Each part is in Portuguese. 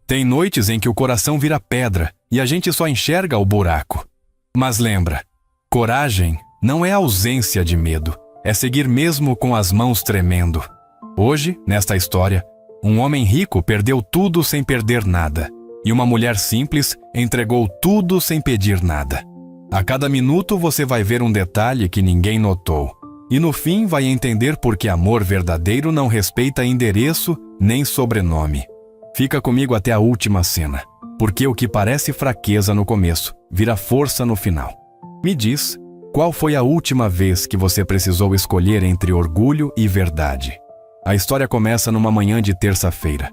Tem noites em que o coração vira pedra e a gente só enxerga o buraco. Mas lembra, coragem não é ausência de medo, é seguir mesmo com as mãos tremendo. Hoje, nesta história, um homem rico perdeu tudo sem perder nada, e uma mulher simples entregou tudo sem pedir nada. A cada minuto você vai ver um detalhe que ninguém notou, e no fim vai entender por que amor verdadeiro não respeita endereço nem sobrenome. Fica comigo até a última cena, porque o que parece fraqueza no começo vira força no final. Me diz, qual foi a última vez que você precisou escolher entre orgulho e verdade? A história começa numa manhã de terça-feira,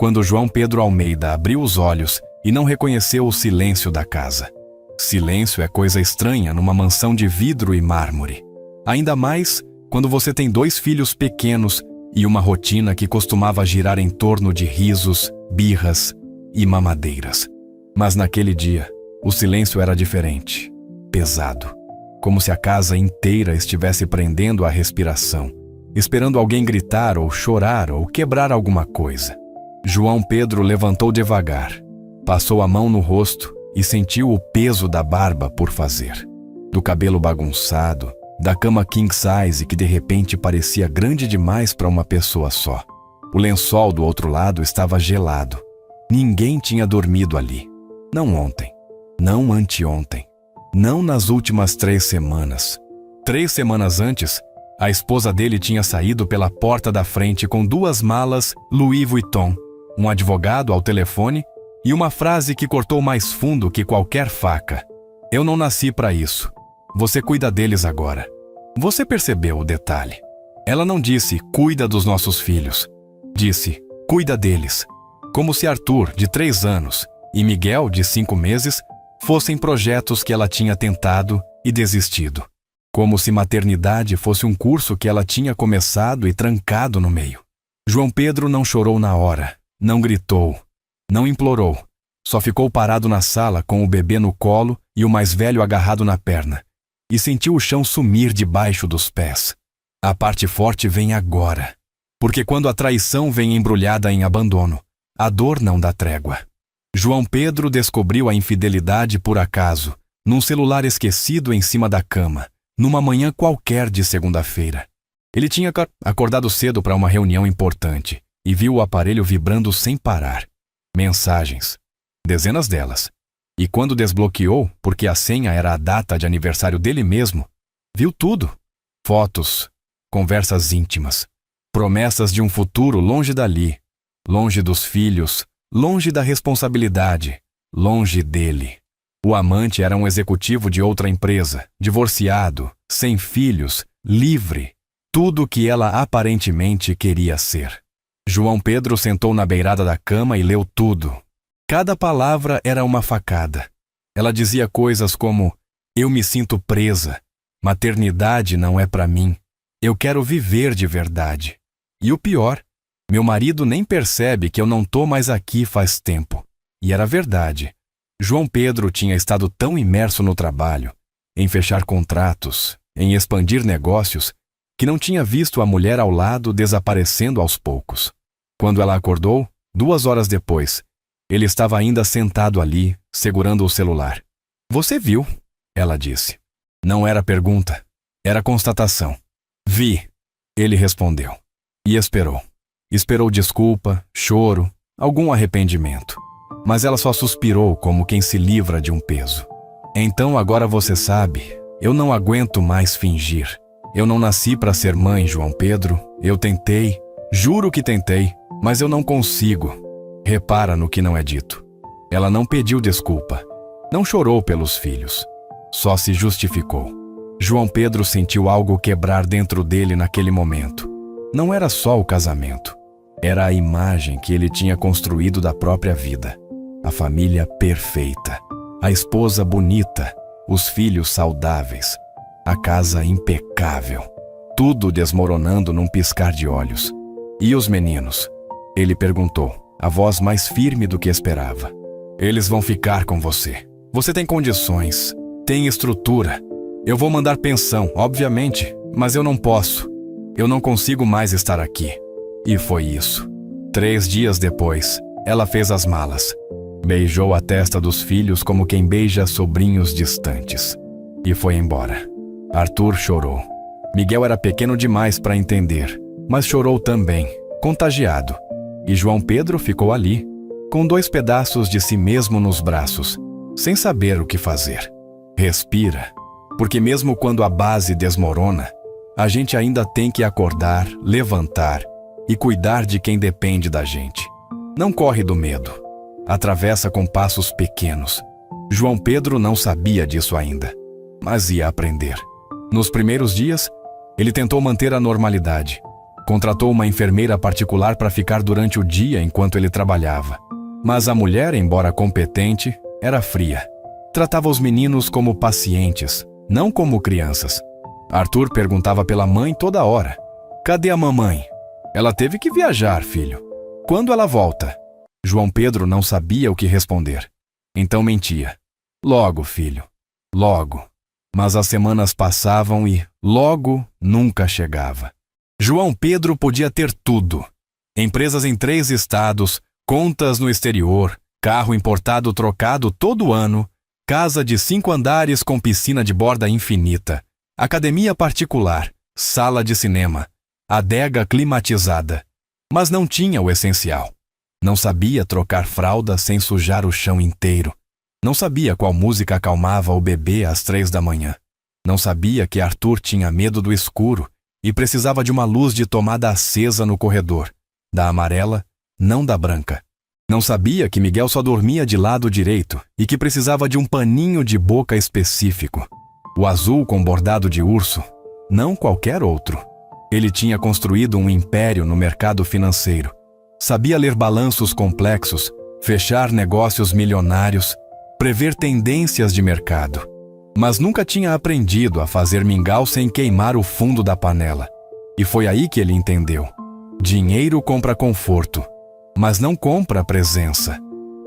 quando João Pedro Almeida abriu os olhos e não reconheceu o silêncio da casa. Silêncio é coisa estranha numa mansão de vidro e mármore. Ainda mais quando você tem 2 filhos pequenos e uma rotina que costumava girar em torno de risos, birras e mamadeiras. Mas naquele dia, o silêncio era diferente, pesado, como se a casa inteira estivesse prendendo a respiração, esperando alguém gritar ou chorar ou quebrar alguma coisa. João Pedro levantou devagar, passou a mão no rosto e sentiu o peso da barba por fazer, do cabelo bagunçado, da cama king size que de repente parecia grande demais para uma pessoa só. O lençol do outro lado estava gelado. Ninguém tinha dormido ali. Não ontem, não anteontem, não nas últimas 3 semanas. 3 semanas antes, a esposa dele tinha saído pela porta da frente com 2 malas Louis Vuitton, um advogado ao telefone e uma frase que cortou mais fundo que qualquer faca. Eu não nasci para isso. Você cuida deles agora. Você percebeu o detalhe. Ela não disse, cuida dos nossos filhos. Disse, cuida deles. Como se Arthur, de 3 anos, e Miguel, de 5 meses, fossem projetos que ela tinha tentado e desistido. Como se maternidade fosse um curso que ela tinha começado e trancado no meio. João Pedro não chorou na hora, não gritou, não implorou. Só ficou parado na sala com o bebê no colo e o mais velho agarrado na perna. E sentiu o chão sumir debaixo dos pés. A parte forte vem agora. Porque quando a traição vem embrulhada em abandono, a dor não dá trégua. João Pedro descobriu a infidelidade por acaso, num celular esquecido em cima da cama, numa manhã qualquer de segunda-feira. Ele tinha acordado cedo para uma reunião importante e viu o aparelho vibrando sem parar. Mensagens. Dezenas delas. E quando desbloqueou, porque a senha era a data de aniversário dele mesmo, viu tudo. Fotos, conversas íntimas, promessas de um futuro longe dali, longe dos filhos, longe da responsabilidade, longe dele. O amante era um executivo de outra empresa, divorciado, sem filhos, livre, tudo o que ela aparentemente queria ser. João Pedro sentou na beirada da cama e leu tudo. Cada palavra era uma facada. Ela dizia coisas como, eu me sinto presa, maternidade não é para mim, eu quero viver de verdade. E o pior, meu marido nem percebe que eu não tô mais aqui faz tempo. E era verdade. João Pedro tinha estado tão imerso no trabalho, em fechar contratos, em expandir negócios, que não tinha visto a mulher ao lado desaparecendo aos poucos. Quando ela acordou, 2 horas depois, ele estava ainda sentado ali, segurando o celular. Você viu? Ela disse. Não era pergunta, era constatação. Vi, ele respondeu. E esperou. Esperou desculpa, choro, algum arrependimento. Mas ela só suspirou como quem se livra de um peso. Então agora você sabe, eu não aguento mais fingir. Eu não nasci para ser mãe, João Pedro. Eu tentei, juro que tentei, mas eu não consigo. Repara no que não é dito. Ela não pediu desculpa, não chorou pelos filhos, só se justificou. João Pedro sentiu algo quebrar dentro dele naquele momento. Não era só o casamento, era a imagem que ele tinha construído da própria vida. A família perfeita, a esposa bonita, os filhos saudáveis, a casa impecável, tudo desmoronando num piscar de olhos. E os meninos? Ele perguntou. A voz mais firme do que esperava. Eles vão ficar com você. Você tem condições, tem estrutura. Eu vou mandar pensão, obviamente, mas eu não posso. Eu não consigo mais estar aqui. E foi isso. 3 dias depois, Ela fez as malas. Beijou a testa dos filhos como quem beija sobrinhos distantes. E foi embora. Arthur chorou. Miguel era pequeno demais para entender, mas chorou também, contagiado. E João Pedro ficou ali, com 2 pedaços de si mesmo nos braços, sem saber o que fazer. Respira, porque mesmo quando a base desmorona, a gente ainda tem que acordar, levantar e cuidar de quem depende da gente. Não corre do medo. Atravessa com passos pequenos. João Pedro não sabia disso ainda, mas ia aprender. Nos primeiros dias, ele tentou manter a normalidade. Contratou uma enfermeira particular para ficar durante o dia enquanto ele trabalhava. Mas a mulher, embora competente, era fria. Tratava os meninos como pacientes, não como crianças. Arthur perguntava pela mãe toda hora. Cadê a mamãe? Ela teve que viajar, filho. Quando ela volta? João Pedro não sabia o que responder. Então mentia. Logo, filho. Logo. Mas as semanas passavam e logo nunca chegava. João Pedro podia ter tudo. Empresas em 3 estados, contas no exterior, carro importado trocado todo ano, casa de 5 andares com piscina de borda infinita, academia particular, sala de cinema, adega climatizada. Mas não tinha o essencial. Não sabia trocar fralda sem sujar o chão inteiro. Não sabia qual música acalmava o bebê às 3 da manhã. Não sabia que Arthur tinha medo do escuro e precisava de uma luz de tomada acesa no corredor, da amarela, não da branca. Não sabia que Miguel só dormia de lado direito e que precisava de um paninho de boca específico. O azul com bordado de urso, não qualquer outro. Ele tinha construído um império no mercado financeiro. Sabia ler balanços complexos, fechar negócios milionários, prever tendências de mercado. Mas nunca tinha aprendido a fazer mingau sem queimar o fundo da panela. E foi aí que ele entendeu. Dinheiro compra conforto, mas não compra presença.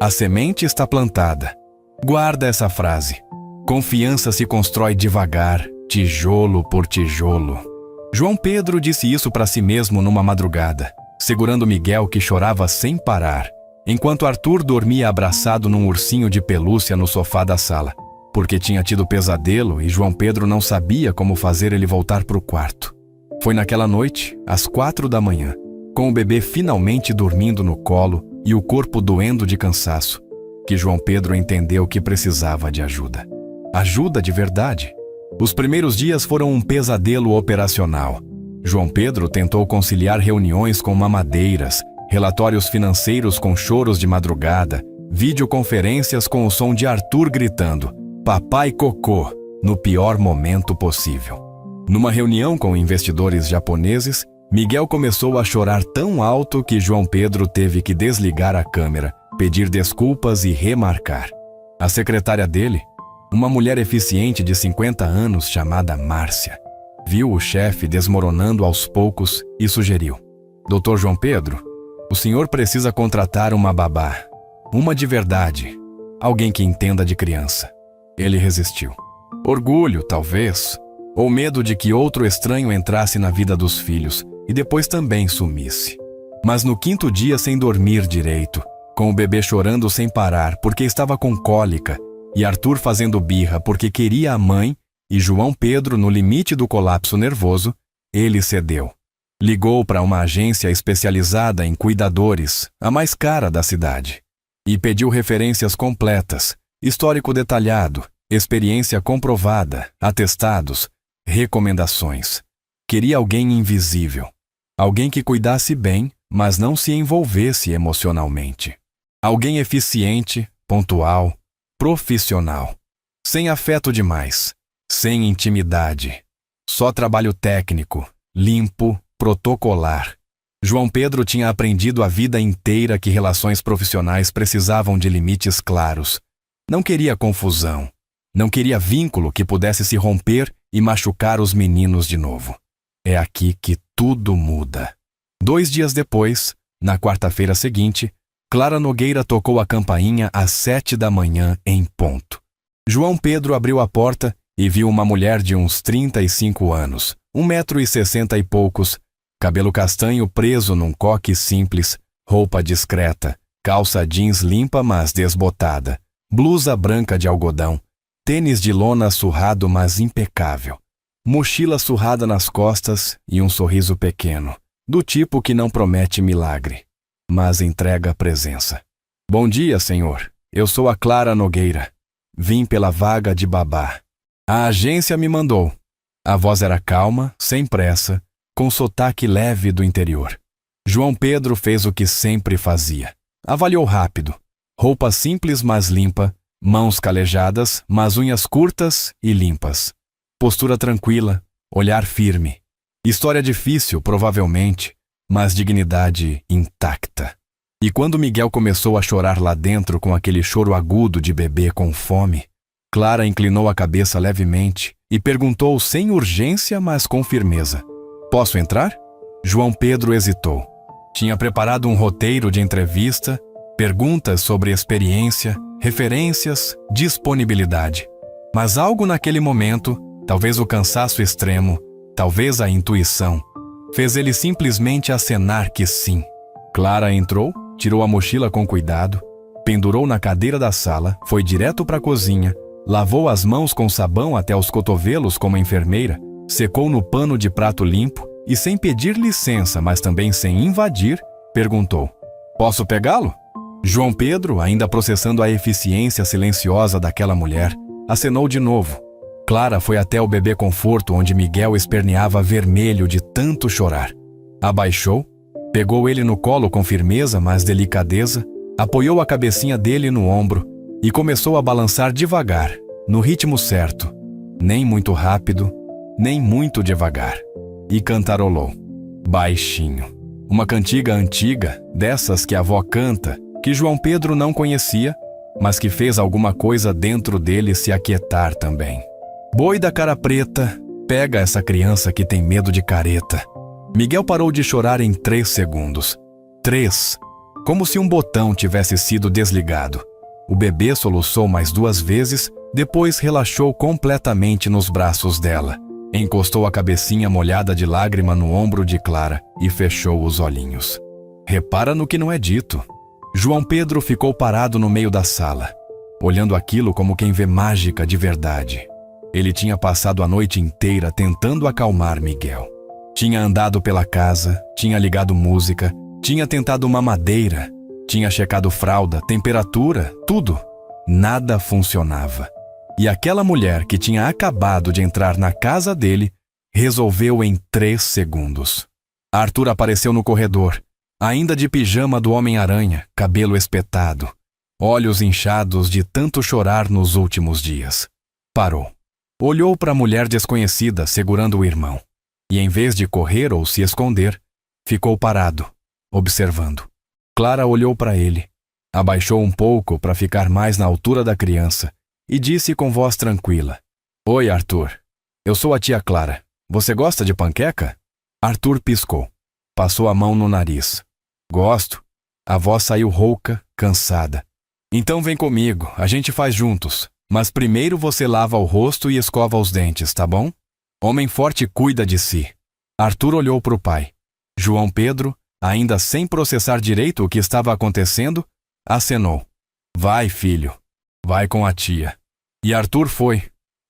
A semente está plantada. Guarda essa frase. Confiança se constrói devagar, tijolo por tijolo. João Pedro disse isso para si mesmo numa madrugada, segurando Miguel que chorava sem parar, enquanto Arthur dormia abraçado num ursinho de pelúcia no sofá da sala, porque tinha tido pesadelo e João Pedro não sabia como fazer ele voltar para o quarto. Foi naquela noite, às 4 da manhã, com o bebê finalmente dormindo no colo e o corpo doendo de cansaço, que João Pedro entendeu que precisava de ajuda. Ajuda de verdade. Os primeiros dias foram um pesadelo operacional. João Pedro tentou conciliar reuniões com mamadeiras, relatórios financeiros com choros de madrugada, videoconferências com o som de Arthur gritando "Papai Cocô" no pior momento possível. Numa reunião com investidores japoneses, Miguel começou a chorar tão alto que João Pedro teve que desligar a câmera, pedir desculpas e remarcar. A secretária dele, uma mulher eficiente de 50 anos chamada Márcia, viu o chefe desmoronando aos poucos e sugeriu: Dr. João Pedro, o senhor precisa contratar uma babá. Uma de verdade. Alguém que entenda de criança. Ele resistiu. Orgulho, talvez. Ou medo de que outro estranho entrasse na vida dos filhos e depois também sumisse. Mas no 5º dia sem dormir direito, com o bebê chorando sem parar porque estava com cólica, e Arthur fazendo birra porque queria a mãe, e João Pedro no limite do colapso nervoso, ele cedeu. Ligou para uma agência especializada em cuidadores, a mais cara da cidade, e pediu referências completas, histórico detalhado, experiência comprovada, atestados, recomendações. Queria alguém invisível. Alguém que cuidasse bem, mas não se envolvesse emocionalmente. Alguém eficiente, pontual, profissional. Sem afeto demais. Sem intimidade. Só trabalho técnico, limpo, protocolar. João Pedro tinha aprendido a vida inteira que relações profissionais precisavam de limites claros. Não queria confusão. Não queria vínculo que pudesse se romper e machucar os meninos de novo. É aqui que tudo muda. 2 dias depois, na quarta-feira seguinte, Clara Nogueira tocou a campainha às 7 da manhã em ponto. João Pedro abriu a porta e viu uma mulher de uns 35 anos, 1,60 m e poucos, cabelo castanho preso num coque simples, roupa discreta, calça jeans limpa mas desbotada, blusa branca de algodão, tênis de lona surrado mas impecável, mochila surrada nas costas e um sorriso pequeno, do tipo que não promete milagre, mas entrega presença. Bom dia, senhor. Eu sou a Clara Nogueira. Vim pela vaga de babá. A agência me mandou. A voz era calma, sem pressa, com sotaque leve do interior. João Pedro fez o que sempre fazia. Avaliou rápido. Roupa simples mas limpa, mãos calejadas, mas unhas curtas e limpas. Postura tranquila, olhar firme. História difícil, provavelmente, mas dignidade intacta. E quando Miguel começou a chorar lá dentro com aquele choro agudo de bebê com fome, Clara inclinou a cabeça levemente e perguntou sem urgência, mas com firmeza: "Posso entrar?" João Pedro hesitou. Tinha preparado um roteiro de entrevista, perguntas sobre experiência, referências, disponibilidade. Mas algo naquele momento, talvez o cansaço extremo, talvez a intuição, fez ele simplesmente acenar que sim. Clara entrou, tirou a mochila com cuidado, pendurou na cadeira da sala, foi direto para a cozinha, lavou as mãos com sabão até os cotovelos como enfermeira, secou no pano de prato limpo e, sem pedir licença, mas também sem invadir, perguntou: "Posso pegá-lo?" João Pedro, ainda processando a eficiência silenciosa daquela mulher, acenou de novo. Clara foi até o bebê conforto onde Miguel esperneava vermelho de tanto chorar. Abaixou, pegou ele no colo com firmeza, mas delicadeza, apoiou a cabecinha dele no ombro e começou a balançar devagar, no ritmo certo, nem muito rápido, nem muito devagar, e cantarolou, baixinho. Uma cantiga antiga, dessas que a avó canta, que João Pedro não conhecia, mas que fez alguma coisa dentro dele se aquietar também. Boi da cara preta, pega essa criança que tem medo de careta. Miguel parou de chorar em 3 segundos. 3. Como se um botão tivesse sido desligado. O bebê soluçou mais 2 vezes, depois relaxou completamente nos braços dela. Encostou a cabecinha molhada de lágrima no ombro de Clara e fechou os olhinhos. Repara no que não é dito. João Pedro ficou parado no meio da sala, olhando aquilo como quem vê mágica de verdade. Ele tinha passado a noite inteira tentando acalmar Miguel. Tinha andado pela casa, tinha ligado música, tinha tentado mamadeira, tinha checado fralda, temperatura, tudo. Nada funcionava. E aquela mulher que tinha acabado de entrar na casa dele resolveu em 3 segundos. Arthur apareceu no corredor, ainda de pijama do Homem-Aranha, cabelo espetado, olhos inchados de tanto chorar nos últimos dias. Parou. Olhou para a mulher desconhecida segurando o irmão. E em vez de correr ou se esconder, ficou parado, observando. Clara olhou para ele, abaixou um pouco para ficar mais na altura da criança e disse com voz tranquila: "Oi, Arthur. Eu sou a tia Clara. Você gosta de panqueca?" Arthur piscou. Passou a mão no nariz. "Gosto." A voz saiu rouca, cansada. "Então vem comigo, a gente faz juntos. Mas primeiro você lava o rosto e escova os dentes, tá bom? Homem forte cuida de si." Arthur olhou para o pai. João Pedro, ainda sem processar direito o que estava acontecendo, acenou. "Vai, filho. Vai com a tia." E Arthur foi.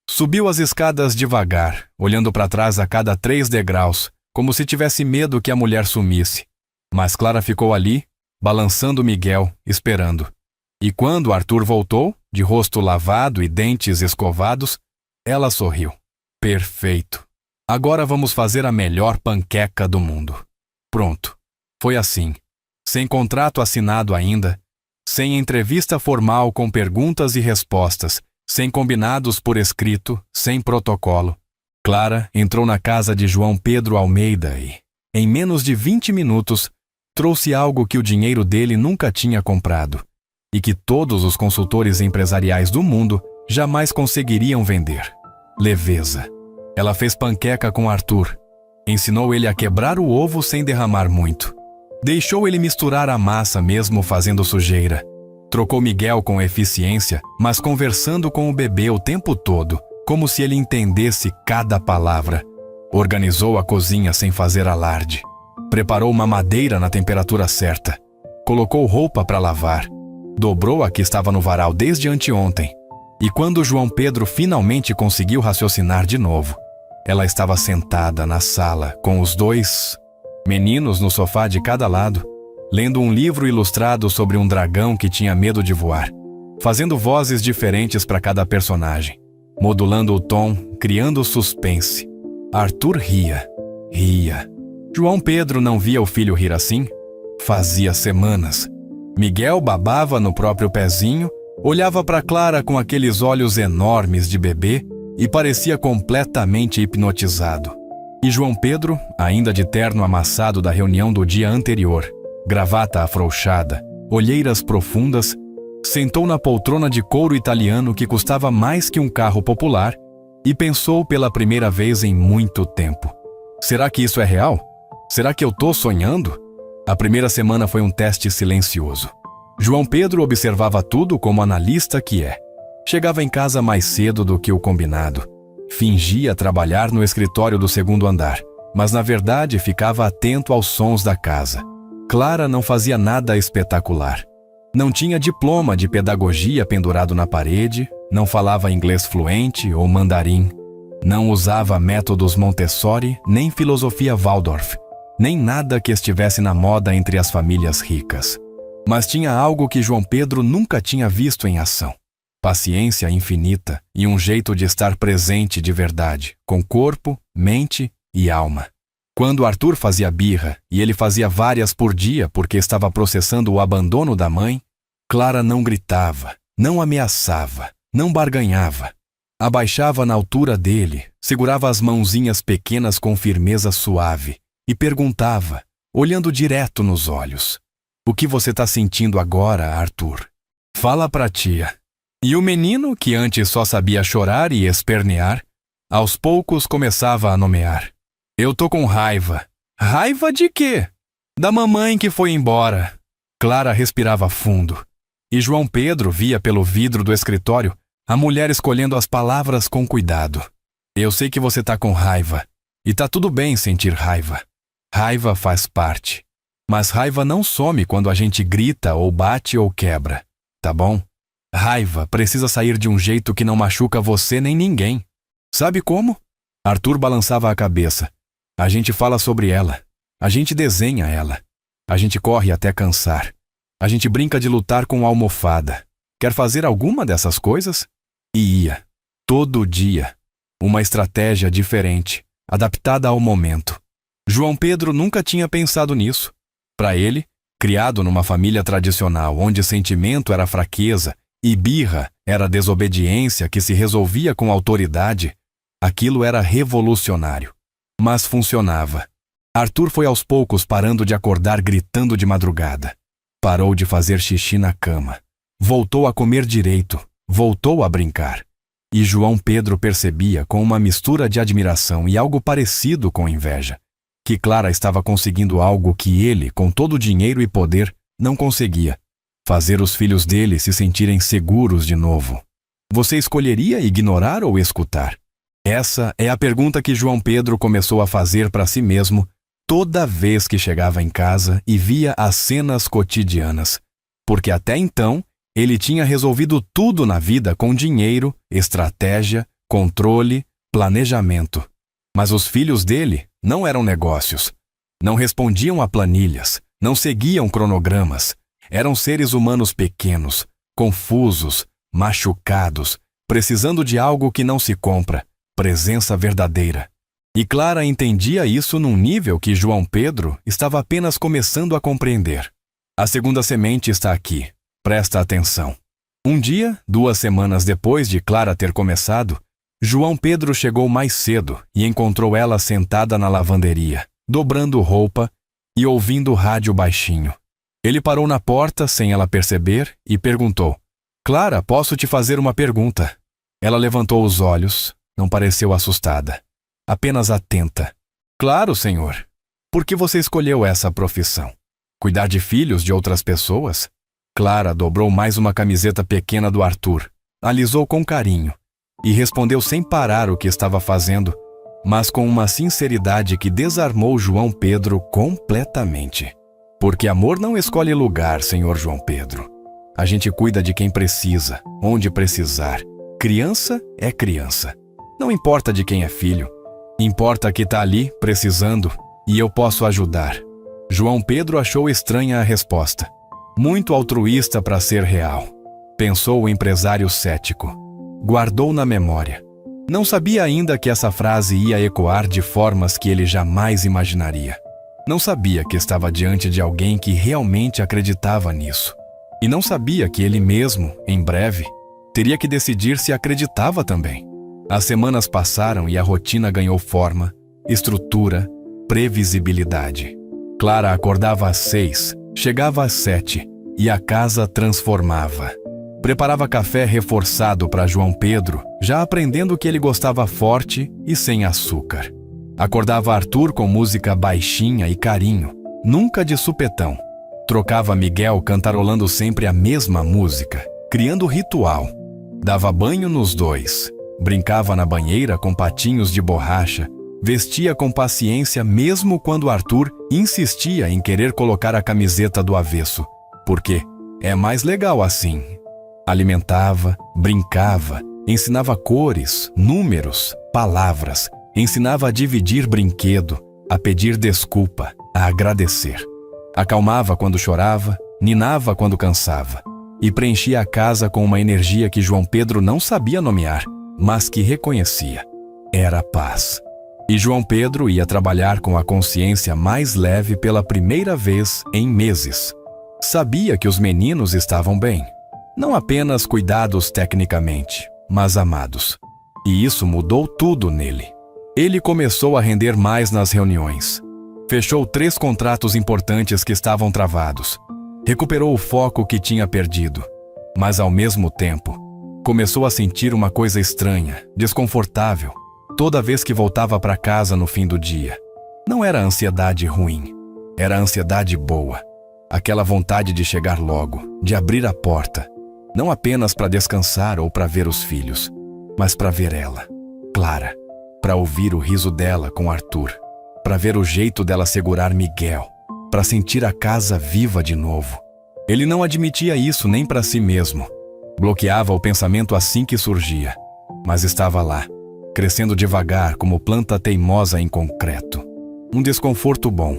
Subiu as escadas devagar, olhando para trás a cada 3 degraus, como se tivesse medo que a mulher sumisse. Mas Clara ficou ali, balançando Miguel, esperando. E quando Arthur voltou, de rosto lavado e dentes escovados, ela sorriu. "Perfeito. Agora vamos fazer a melhor panqueca do mundo." Pronto. Foi assim. Sem contrato assinado ainda, sem entrevista formal com perguntas e respostas, sem combinados por escrito, sem protocolo. Clara entrou na casa de João Pedro Almeida e, em menos de 20 minutos, trouxe algo que o dinheiro dele nunca tinha comprado e que todos os consultores empresariais do mundo jamais conseguiriam vender: leveza. Ela fez panqueca com Arthur. Ensinou ele a quebrar o ovo sem derramar muito. Deixou ele misturar a massa mesmo fazendo sujeira. Trocou Miguel com eficiência, mas conversando com o bebê o tempo todo, como se ele entendesse cada palavra. Organizou a cozinha sem fazer alarde. Preparou uma madeira na temperatura certa. colocou roupa para lavar, dobrou a que estava no varal desde anteontem. E quando João Pedro finalmente conseguiu raciocinar de novo, ela estava sentada na sala com os dois meninos no sofá de cada lado, lendo um livro ilustrado sobre um dragão que tinha medo de voar, fazendo vozes diferentes para cada personagem, modulando o tom, criando suspense. Arthur ria. João Pedro não via o filho rir assim? Fazia semanas. Miguel babava no próprio pezinho, olhava para Clara com aqueles olhos enormes de bebê e parecia completamente hipnotizado. E João Pedro, ainda de terno amassado da reunião do dia anterior, gravata afrouxada, olheiras profundas, sentou na poltrona de couro italiano que custava mais que um carro popular e pensou pela primeira vez em muito tempo. Será que isso é real? Será que eu tô sonhando? A primeira semana foi um teste silencioso. João Pedro observava tudo como analista que é. Chegava em casa mais cedo do que o combinado. Fingia trabalhar no escritório do segundo andar, mas na verdade ficava atento aos sons da casa. Clara não fazia nada espetacular. Não tinha diploma de pedagogia pendurado na parede, não falava inglês fluente ou mandarim, não usava métodos Montessori nem filosofia Waldorf, nem nada que estivesse na moda entre as famílias ricas. Mas tinha algo que João Pedro nunca tinha visto em ação. Paciência infinita e um jeito de estar presente de verdade, com corpo, mente e alma. Quando Arthur fazia birra, e ele fazia várias por dia porque estava processando o abandono da mãe, Clara não gritava, não ameaçava, não barganhava. Abaixava na altura dele, segurava as mãozinhas pequenas com firmeza suave e perguntava, olhando direto nos olhos: "O que você está sentindo agora, Arthur? Fala pra tia." E o menino, que antes só sabia chorar e espernear, aos poucos começava a nomear. "Eu tô com raiva." "Raiva de quê?" "Da mamãe que foi embora." Clara respirava fundo. E João Pedro via pelo vidro do escritório a mulher escolhendo as palavras com cuidado. "Eu sei que você tá com raiva. E tá tudo bem sentir raiva. Raiva faz parte. Mas raiva não some quando a gente grita ou bate ou quebra. Tá bom? Raiva precisa sair de um jeito que não machuca você nem ninguém. Sabe como?" Arthur balançava a cabeça. "A gente fala sobre ela. A gente desenha ela. A gente corre até cansar. A gente brinca de lutar com a almofada. Quer fazer alguma dessas coisas?" E ia. Todo dia. Uma estratégia diferente, adaptada ao momento. João Pedro nunca tinha pensado nisso. Para ele, criado numa família tradicional onde sentimento era fraqueza e birra era desobediência que se resolvia com autoridade, aquilo era revolucionário. Mas funcionava. Arthur foi aos poucos parando de acordar gritando de madrugada. Parou de fazer xixi na cama. Voltou a comer direito. Voltou a brincar. E João Pedro percebia com uma mistura de admiração e algo parecido com inveja, que Clara estava conseguindo algo que ele, com todo o dinheiro e poder, não conseguia. Fazer os filhos dele se sentirem seguros de novo. Você escolheria ignorar ou escutar? Essa é a pergunta que João Pedro começou a fazer para si mesmo toda vez que chegava em casa e via as cenas cotidianas. Porque até então, ele tinha resolvido tudo na vida com dinheiro, estratégia, controle, planejamento. Mas os filhos dele não eram negócios. Não respondiam a planilhas, não seguiam cronogramas. Eram seres humanos pequenos, confusos, machucados, precisando de algo que não se compra, presença verdadeira. E Clara entendia isso num nível que João Pedro estava apenas começando a compreender. A segunda semente está aqui. Presta atenção. Um dia, 2 semanas depois de Clara ter começado, João Pedro chegou mais cedo e encontrou ela sentada na lavanderia, dobrando roupa e ouvindo rádio baixinho. Ele parou na porta sem ela perceber e perguntou: "Clara, posso te fazer uma pergunta?" Ela levantou os olhos, não pareceu assustada, apenas atenta. "Claro, senhor. Por que você escolheu essa profissão? Cuidar de filhos de outras pessoas?" Clara dobrou mais uma camiseta pequena do Arthur, alisou com carinho e respondeu sem parar o que estava fazendo, mas com uma sinceridade que desarmou João Pedro completamente. Porque amor não escolhe lugar, senhor João Pedro. A gente cuida de quem precisa, onde precisar. Criança é criança. Não importa de quem é filho. Importa que tá ali, precisando, e eu posso ajudar. João Pedro achou estranha a resposta. Muito altruísta para ser real. Pensou o empresário cético. Guardou na memória. Não sabia ainda que essa frase ia ecoar de formas que ele jamais imaginaria. Não sabia que estava diante de alguém que realmente acreditava nisso. E não sabia que ele mesmo, em breve, teria que decidir se acreditava também. As semanas passaram e a rotina ganhou forma, estrutura, previsibilidade. Clara acordava às 6, chegava às 7 e a casa transformava. Preparava café reforçado para João Pedro, já aprendendo que ele gostava forte e sem açúcar. Acordava Arthur com música baixinha e carinho, nunca de supetão. Trocava Miguel cantarolando sempre a mesma música, criando ritual. Dava banho nos dois, brincava na banheira com patinhos de borracha, vestia com paciência mesmo quando Arthur insistia em querer colocar a camiseta do avesso, porque é mais legal assim. Alimentava, brincava, ensinava cores, números, palavras, ensinava a dividir brinquedo, a pedir desculpa, a agradecer. Acalmava quando chorava, ninava quando cansava, e preenchia a casa com uma energia que João Pedro não sabia nomear, mas que reconhecia. Era paz. E João Pedro ia trabalhar com a consciência mais leve pela primeira vez em meses. Sabia que os meninos estavam bem. Não apenas cuidados tecnicamente, mas amados. E isso mudou tudo nele. Ele começou a render mais nas reuniões. Fechou 3 contratos importantes que estavam travados. Recuperou o foco que tinha perdido. Mas ao mesmo tempo, começou a sentir uma coisa estranha, desconfortável, toda vez que voltava para casa no fim do dia. Não era ansiedade ruim, era ansiedade boa. Aquela vontade de chegar logo, de abrir a porta. Não apenas para descansar ou para ver os filhos, mas para ver ela, Clara, para ouvir o riso dela com Arthur, para ver o jeito dela segurar Miguel, para sentir a casa viva de novo. Ele não admitia isso nem para si mesmo. Bloqueava o pensamento assim que surgia, mas estava lá, crescendo devagar como planta teimosa em concreto. Um desconforto bom,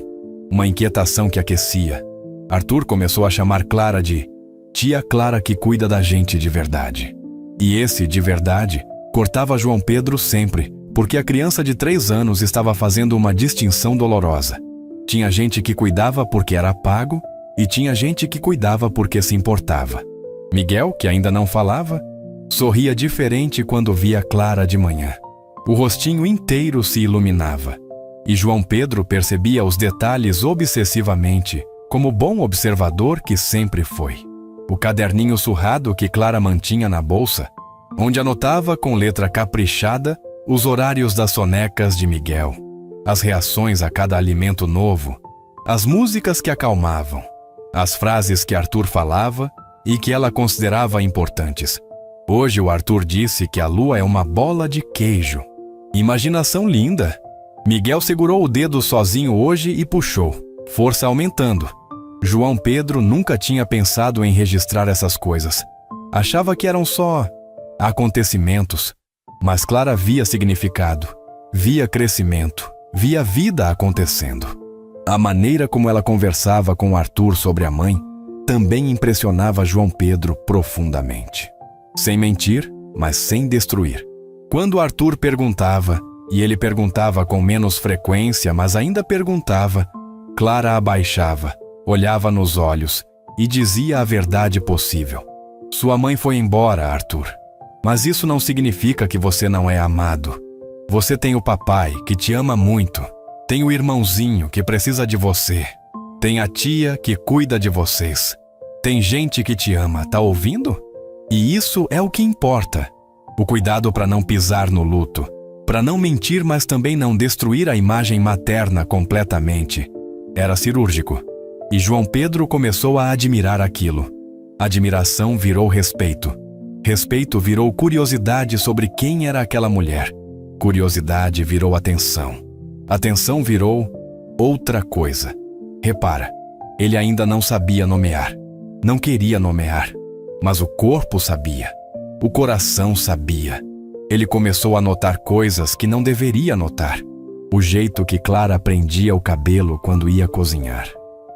uma inquietação que aquecia. Arthur começou a chamar Clara de Tia Clara que cuida da gente de verdade. E esse de verdade cortava João Pedro sempre, porque a criança de 3 anos estava fazendo uma distinção dolorosa. Tinha gente que cuidava porque era pago e tinha gente que cuidava porque se importava. Miguel, que ainda não falava, sorria diferente quando via Clara de manhã. O rostinho inteiro se iluminava. E João Pedro percebia os detalhes obsessivamente, como bom observador que sempre foi. O caderninho surrado que Clara mantinha na bolsa, onde anotava com letra caprichada os horários das sonecas de Miguel, as reações a cada alimento novo, as músicas que acalmavam, as frases que Arthur falava e que ela considerava importantes. Hoje o Arthur disse que a lua é uma bola de queijo. Imaginação linda! Miguel segurou o dedo sozinho hoje e puxou, força aumentando. João Pedro nunca tinha pensado em registrar essas coisas. Achava que eram só acontecimentos. Mas Clara via significado, via crescimento, via vida acontecendo. A maneira como ela conversava com Arthur sobre a mãe também impressionava João Pedro profundamente. Sem mentir, mas sem destruir. Quando Arthur perguntava, e ele perguntava com menos frequência, mas ainda perguntava, Clara abaixava, olhava nos olhos e dizia a verdade possível. Sua mãe foi embora, Arthur. Mas isso não significa que você não é amado. Você tem o papai, que te ama muito. Tem o irmãozinho, que precisa de você. Tem a tia, que cuida de vocês. Tem gente que te ama, tá ouvindo? E isso é o que importa. O cuidado para não pisar no luto. Para não mentir, mas também não destruir a imagem materna completamente. Era cirúrgico. E João Pedro começou a admirar aquilo. Admiração virou respeito. Respeito virou curiosidade sobre quem era aquela mulher. Curiosidade virou atenção. Atenção virou outra coisa. Repara, Ele ainda não sabia nomear. Não queria nomear. Mas o corpo sabia. O coração sabia. Ele começou a notar coisas que não deveria notar. O jeito que Clara prendia o cabelo quando ia cozinhar.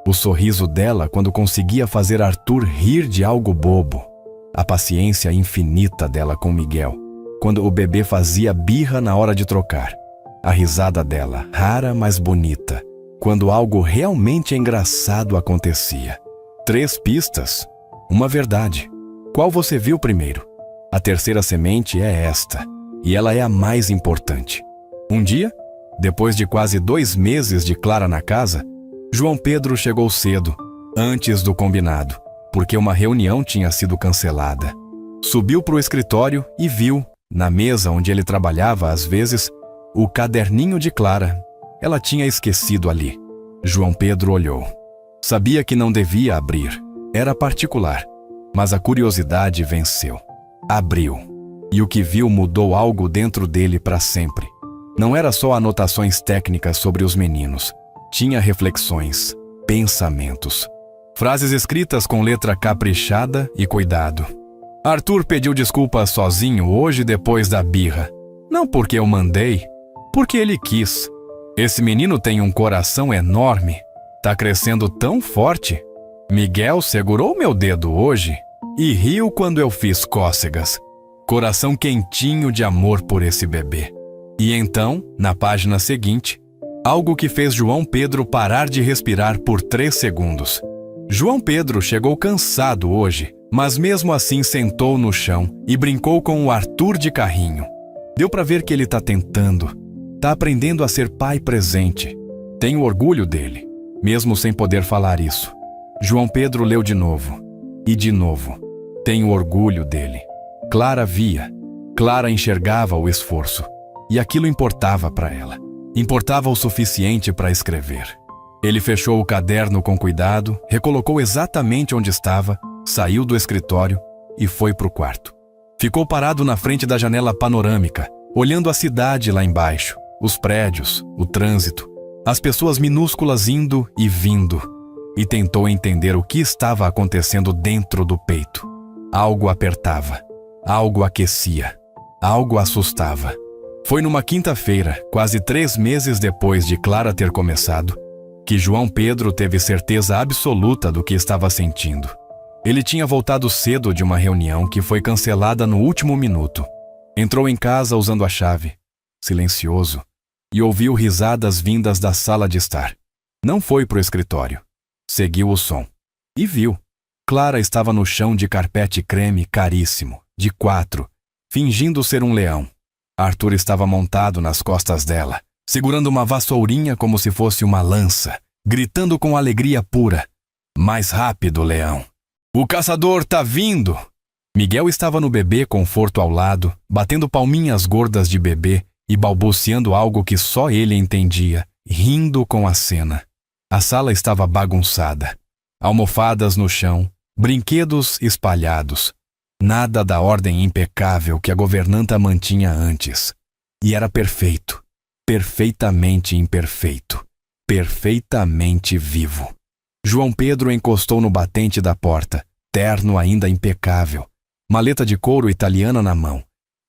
O sorriso dela quando conseguia fazer Arthur rir de algo bobo. A paciência infinita dela com Miguel, quando o bebê fazia birra na hora de trocar. A risada dela, rara mas bonita, quando algo realmente engraçado acontecia. 3 pistas, uma verdade. Qual você viu primeiro? A terceira semente é esta, e ela é a mais importante. Um dia, depois de quase 2 meses de Clara na casa, João Pedro chegou cedo, antes do combinado, porque uma reunião tinha sido cancelada. Subiu para o escritório e viu, na mesa onde ele trabalhava às vezes, o caderninho de Clara. Ela tinha esquecido ali. João Pedro olhou. Sabia que não devia abrir. Era particular. Mas a curiosidade venceu. Abriu. E o que viu mudou algo dentro dele para sempre. Não era só anotações técnicas sobre os meninos. Tinha reflexões, pensamentos. Frases escritas com letra caprichada e cuidado. Arthur pediu desculpas sozinho hoje depois da birra. Não porque eu mandei, porque ele quis. Esse menino tem um coração enorme. Tá crescendo tão forte. Miguel segurou meu dedo hoje e riu quando eu fiz cócegas. Coração quentinho de amor por esse bebê. E então, na página seguinte, algo que fez João Pedro parar de respirar por 3 segundos. João Pedro chegou cansado hoje, mas mesmo assim sentou no chão e brincou com o Arthur de carrinho. Deu para ver que ele tá tentando, tá aprendendo a ser pai presente. Tenho orgulho dele, mesmo sem poder falar isso. João Pedro leu de novo, e de novo. Tenho orgulho dele. Clara via, Clara enxergava o esforço, e aquilo importava para ela. Importava o suficiente para escrever. Ele fechou o caderno com cuidado, recolocou exatamente onde estava, saiu do escritório e foi para o quarto. Ficou parado na frente da janela panorâmica, olhando a cidade lá embaixo, os prédios, o trânsito, as pessoas minúsculas indo e vindo, e tentou entender o que estava acontecendo dentro do peito. Algo apertava, algo aquecia, algo assustava. Foi numa quinta-feira, quase 3 meses depois de Clara ter começado, que João Pedro teve certeza absoluta do que estava sentindo. Ele tinha voltado cedo de uma reunião que foi cancelada no último minuto. Entrou em casa usando a chave, silencioso, e ouviu risadas vindas da sala de estar. Não foi pro escritório. Seguiu o som. E viu. Clara estava no chão de carpete creme caríssimo, de 4, fingindo ser um leão. Arthur estava montado nas costas dela, segurando uma vassourinha como se fosse uma lança, gritando com alegria pura. Mais rápido, leão. O caçador tá vindo! Miguel estava no bebê conforto ao lado, batendo palminhas gordas de bebê e balbuciando algo que só ele entendia, rindo com a cena. A sala estava bagunçada. Almofadas no chão, brinquedos espalhados. Nada da ordem impecável que a governanta mantinha antes. E era perfeito. Perfeitamente imperfeito. Perfeitamente vivo. João Pedro encostou no batente da porta, terno ainda impecável, maleta de couro italiana na mão,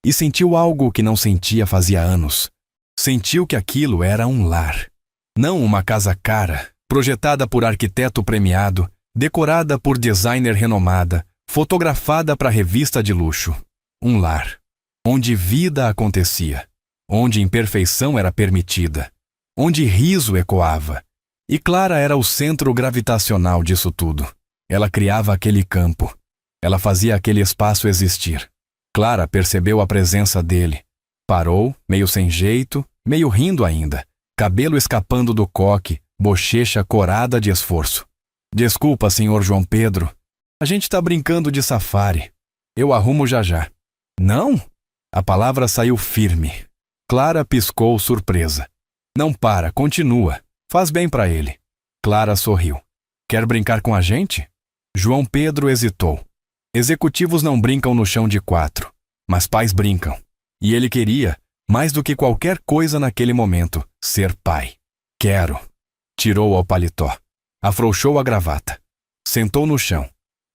e sentiu algo que não sentia fazia anos. Sentiu que aquilo era um lar. Não uma casa cara, projetada por arquiteto premiado, decorada por designer renomada, fotografada para revista de luxo. Um lar, onde vida acontecia, onde imperfeição era permitida, onde riso ecoava. E Clara era o centro gravitacional disso tudo. Ela criava aquele campo. Ela fazia aquele espaço existir. Clara percebeu a presença dele. Parou, meio sem jeito, meio rindo ainda, cabelo escapando do coque, bochecha corada de esforço. Desculpa, senhor João Pedro. A gente tá brincando de safari. Eu arrumo já já. Não? A palavra saiu firme. Clara piscou surpresa. Não para, continua. Faz bem para ele. Clara sorriu. Quer brincar com a gente? João Pedro hesitou. Executivos não brincam no chão de 4, mas pais brincam. E ele queria, mais do que qualquer coisa naquele momento, ser pai. Quero. Tirou ao paletó. afrouxou a gravata, sentou no chão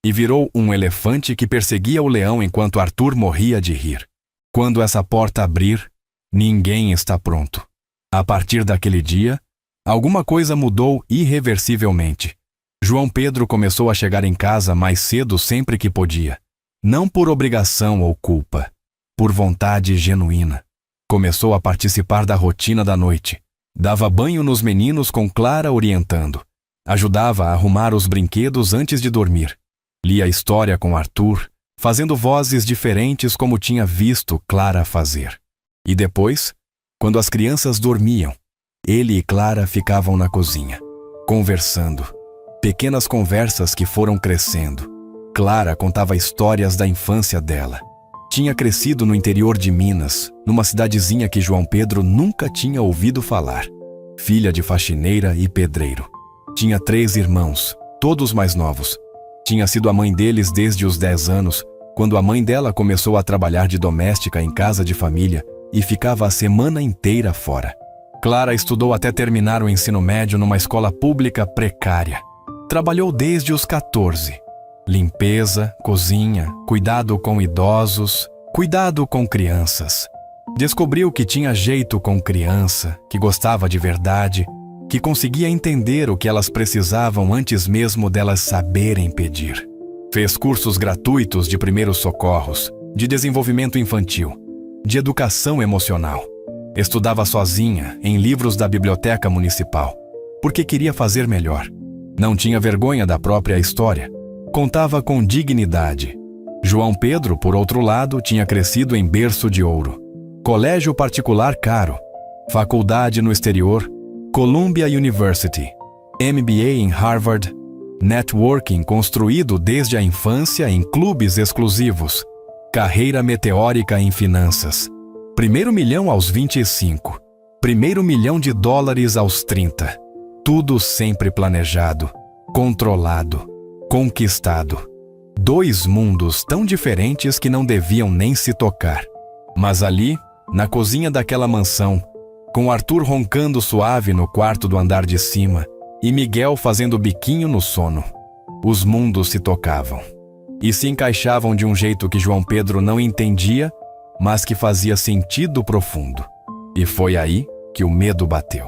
e virou um elefante que perseguia o leão enquanto Arthur morria de rir. Quando essa porta abrir, ninguém está pronto. A partir daquele dia, alguma coisa mudou irreversivelmente. João Pedro começou a chegar em casa mais cedo sempre que podia. Não por obrigação ou culpa, por vontade genuína. Começou a participar da rotina da noite. Dava banho nos meninos com Clara orientando. Ajudava a arrumar os brinquedos antes de dormir. Lia história com Arthur, fazendo vozes diferentes como tinha visto Clara fazer. E depois, quando as crianças dormiam, ele e Clara ficavam na cozinha, conversando. Pequenas conversas que foram crescendo. Clara contava histórias da infância dela. Tinha crescido no interior de Minas, numa cidadezinha que João Pedro nunca tinha ouvido falar. Filha de faxineira e pedreiro. Tinha 3 irmãos, todos mais novos. Tinha sido a mãe deles desde os 10 anos, quando a mãe dela começou a trabalhar de doméstica em casa de família e ficava a semana inteira fora. Clara estudou até terminar o ensino médio numa escola pública precária. Trabalhou desde os 14. Limpeza, cozinha, cuidado com idosos, cuidado com crianças. Descobriu que tinha jeito com criança, que gostava de verdade, que conseguia entender o que elas precisavam antes mesmo delas saberem pedir. Fez cursos gratuitos de primeiros socorros, de desenvolvimento infantil, de educação emocional. Estudava sozinha em livros da biblioteca municipal, porque queria fazer melhor. Não tinha vergonha da própria história. Contava com dignidade. João Pedro, por outro lado, tinha crescido em berço de ouro. Colégio particular caro. Faculdade no exterior. Columbia University. MBA em Harvard. Networking construído desde a infância em clubes exclusivos. Carreira meteórica em finanças. Primeiro milhão aos 25. Primeiro milhão de dólares aos 30. Tudo sempre planejado, controlado, conquistado. 2 mundos tão diferentes que não deviam nem se tocar. Mas ali, na cozinha daquela mansão, com Arthur roncando suave no quarto do andar de cima e Miguel fazendo biquinho no sono, os mundos se tocavam e se encaixavam de um jeito que João Pedro não entendia, mas que fazia sentido profundo. E foi aí que o medo bateu.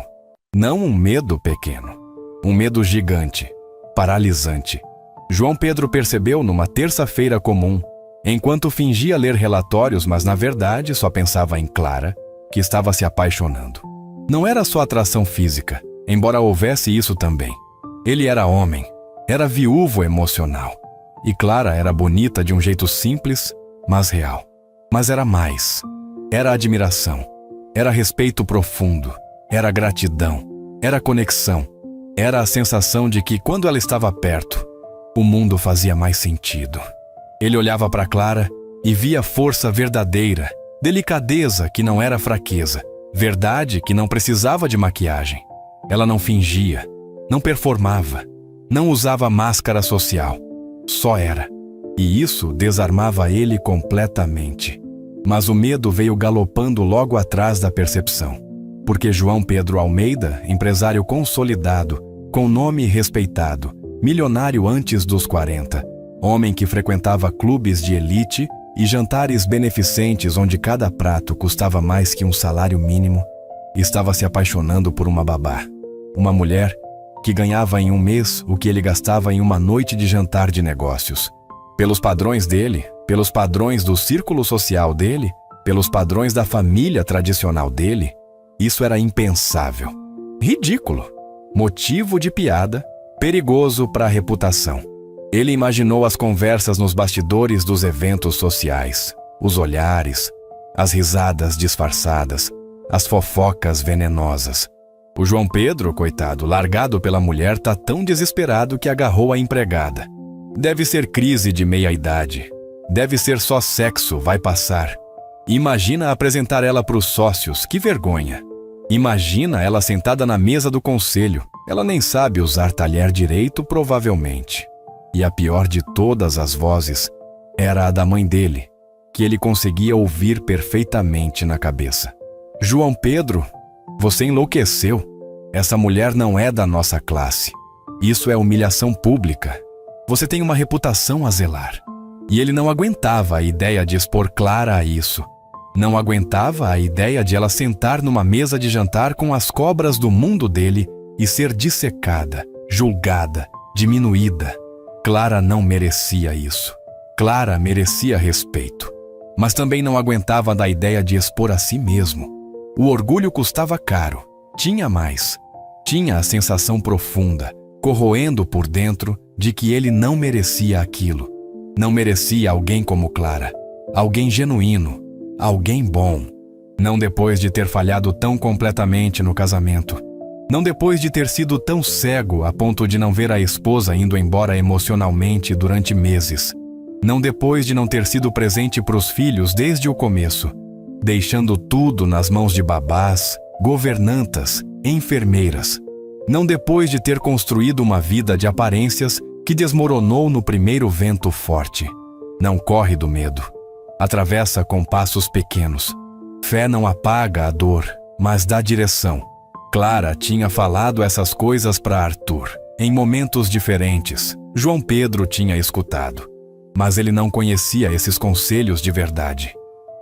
Não um medo pequeno, um medo gigante, paralisante. João Pedro percebeu numa terça-feira comum, enquanto fingia ler relatórios, mas na verdade só pensava em Clara, que estava se apaixonando. Não era só atração física, embora houvesse isso também. Ele era homem, era viúvo emocional. E Clara era bonita de um jeito simples, mas real. Mas era mais. Era admiração. Era respeito profundo. Era gratidão. Era conexão. Era a sensação de que, quando ela estava perto, o mundo fazia mais sentido. Ele olhava para Clara e via força verdadeira, delicadeza que não era fraqueza, verdade que não precisava de maquiagem. Ela não fingia, não performava, não usava máscara social. Só era. E isso desarmava ele completamente. Mas o medo veio galopando logo atrás da percepção. Porque João Pedro Almeida, empresário consolidado, com nome respeitado, milionário antes dos 40, homem que frequentava clubes de elite e jantares beneficentes onde cada prato custava mais que um salário mínimo, estava se apaixonando por uma babá. Uma mulher que ganhava em um mês o que ele gastava em uma noite de jantar de negócios. Pelos padrões dele, pelos padrões do círculo social dele, pelos padrões da família tradicional dele, isso era impensável. Ridículo. Motivo de piada, perigoso para a reputação. Ele imaginou as conversas nos bastidores dos eventos sociais, os olhares, as risadas disfarçadas, as fofocas venenosas. O João Pedro, coitado, largado pela mulher, tá tão desesperado que agarrou a empregada. Deve ser crise de meia-idade. Deve ser só sexo, vai passar. Imagina apresentar ela para os sócios, que vergonha. Imagina ela sentada na mesa do conselho. Ela nem sabe usar talher direito, provavelmente. E a pior de todas as vozes era a da mãe dele, que ele conseguia ouvir perfeitamente na cabeça. João Pedro, você enlouqueceu. Essa mulher não é da nossa classe. Isso é humilhação pública. Você tem uma reputação a zelar. E ele não aguentava a ideia de expor Clara a isso. Não aguentava a ideia de ela sentar numa mesa de jantar com as cobras do mundo dele e ser dissecada, julgada, diminuída. Clara não merecia isso. Clara merecia respeito. Mas também não aguentava da ideia de expor a si mesmo. O orgulho custava caro. Tinha mais. Tinha a sensação profunda, corroendo por dentro, de que ele não merecia aquilo. Não merecia alguém como Clara. Alguém genuíno. Alguém bom. Não depois de ter falhado tão completamente no casamento. Não depois de ter sido tão cego a ponto de não ver a esposa indo embora emocionalmente durante meses. Não depois de não ter sido presente para os filhos desde o começo, deixando tudo nas mãos de babás, governantas, enfermeiras. Não depois de ter construído uma vida de aparências que desmoronou no primeiro vento forte. Não corre do medo. Atravessa com passos pequenos. Fé não apaga a dor, mas dá direção. Clara tinha falado essas coisas para Arthur, em momentos diferentes. João Pedro tinha escutado. Mas ele não conhecia esses conselhos de verdade.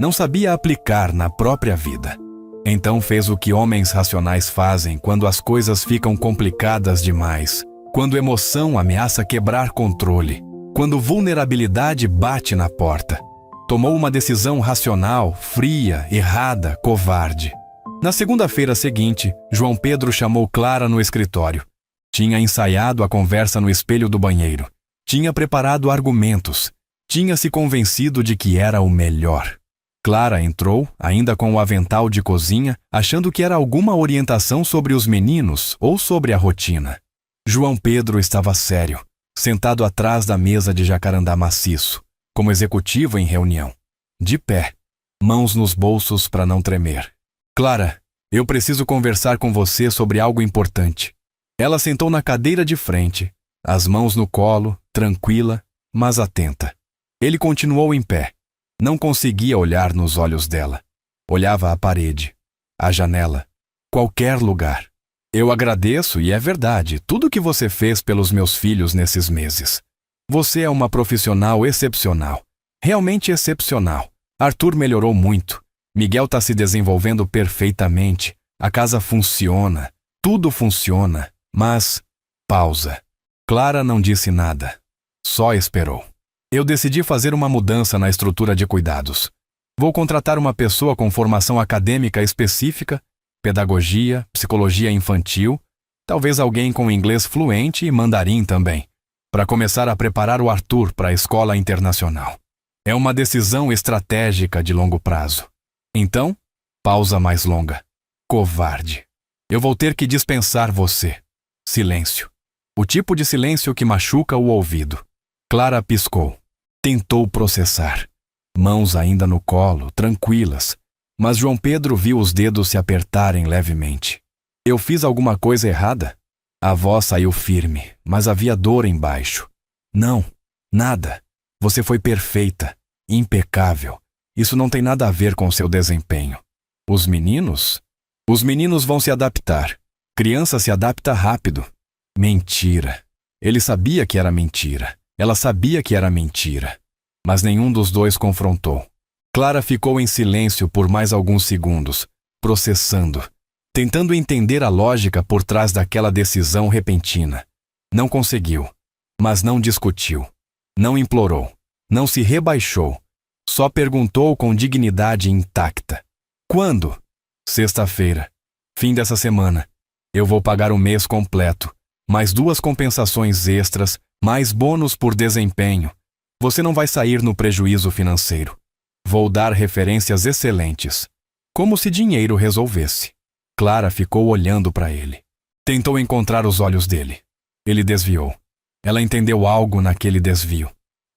Não sabia aplicar na própria vida. Então fez o que homens racionais fazem quando as coisas ficam complicadas demais, quando emoção ameaça quebrar controle, quando vulnerabilidade bate na porta. Tomou uma decisão racional, fria, errada, covarde. Na segunda-feira seguinte, João Pedro chamou Clara no escritório. Tinha ensaiado a conversa no espelho do banheiro. Tinha preparado argumentos. Tinha se convencido de que era o melhor. Clara entrou, ainda com o avental de cozinha, achando que era alguma orientação sobre os meninos ou sobre a rotina. João Pedro estava sério, sentado atrás da mesa de jacarandá maciço, como executivo em reunião. De pé, mãos nos bolsos para não tremer. Clara, eu preciso conversar com você sobre algo importante. Ela sentou na cadeira de frente, as mãos no colo, tranquila, mas atenta. Ele continuou em pé. Não conseguia olhar nos olhos dela. Olhava a parede, a janela, qualquer lugar. Eu agradeço e é verdade tudo o que você fez pelos meus filhos nesses meses. Você é uma profissional excepcional. Realmente excepcional. Arthur melhorou muito. Miguel está se desenvolvendo perfeitamente. A casa funciona. Tudo funciona. Mas, pausa. Clara não disse nada. Só esperou. Eu decidi fazer uma mudança na estrutura de cuidados. Vou contratar uma pessoa com formação acadêmica específica, pedagogia, psicologia infantil, talvez alguém com inglês fluente e mandarim também, para começar a preparar o Arthur para a escola internacional. É uma decisão estratégica de longo prazo. Então, pausa mais longa. Covarde. Eu vou ter que dispensar você. Silêncio. O tipo de silêncio que machuca o ouvido. Clara piscou. Tentou processar. Mãos ainda no colo, tranquilas. Mas João Pedro viu os dedos se apertarem levemente. Eu fiz alguma coisa errada? A voz saiu firme, mas havia dor embaixo. Não, nada. Você foi perfeita, impecável. Isso não tem nada a ver com seu desempenho. Os meninos? Os meninos vão se adaptar. Criança se adapta rápido. Mentira. Ele sabia que era mentira. Ela sabia que era mentira. Mas nenhum dos dois confrontou. Clara ficou em silêncio por mais alguns segundos, processando, tentando entender a lógica por trás daquela decisão repentina. Não conseguiu, mas não discutiu. Não implorou. Não se rebaixou. Só perguntou com dignidade intacta. Quando? Sexta-feira. Fim dessa semana. Eu vou pagar o mês completo. Mais 2 compensações extras, mais bônus por desempenho. Você não vai sair no prejuízo financeiro. Vou dar referências excelentes. Como se dinheiro resolvesse. Clara ficou olhando para ele. Tentou encontrar os olhos dele. Ele desviou. Ela entendeu algo naquele desvio.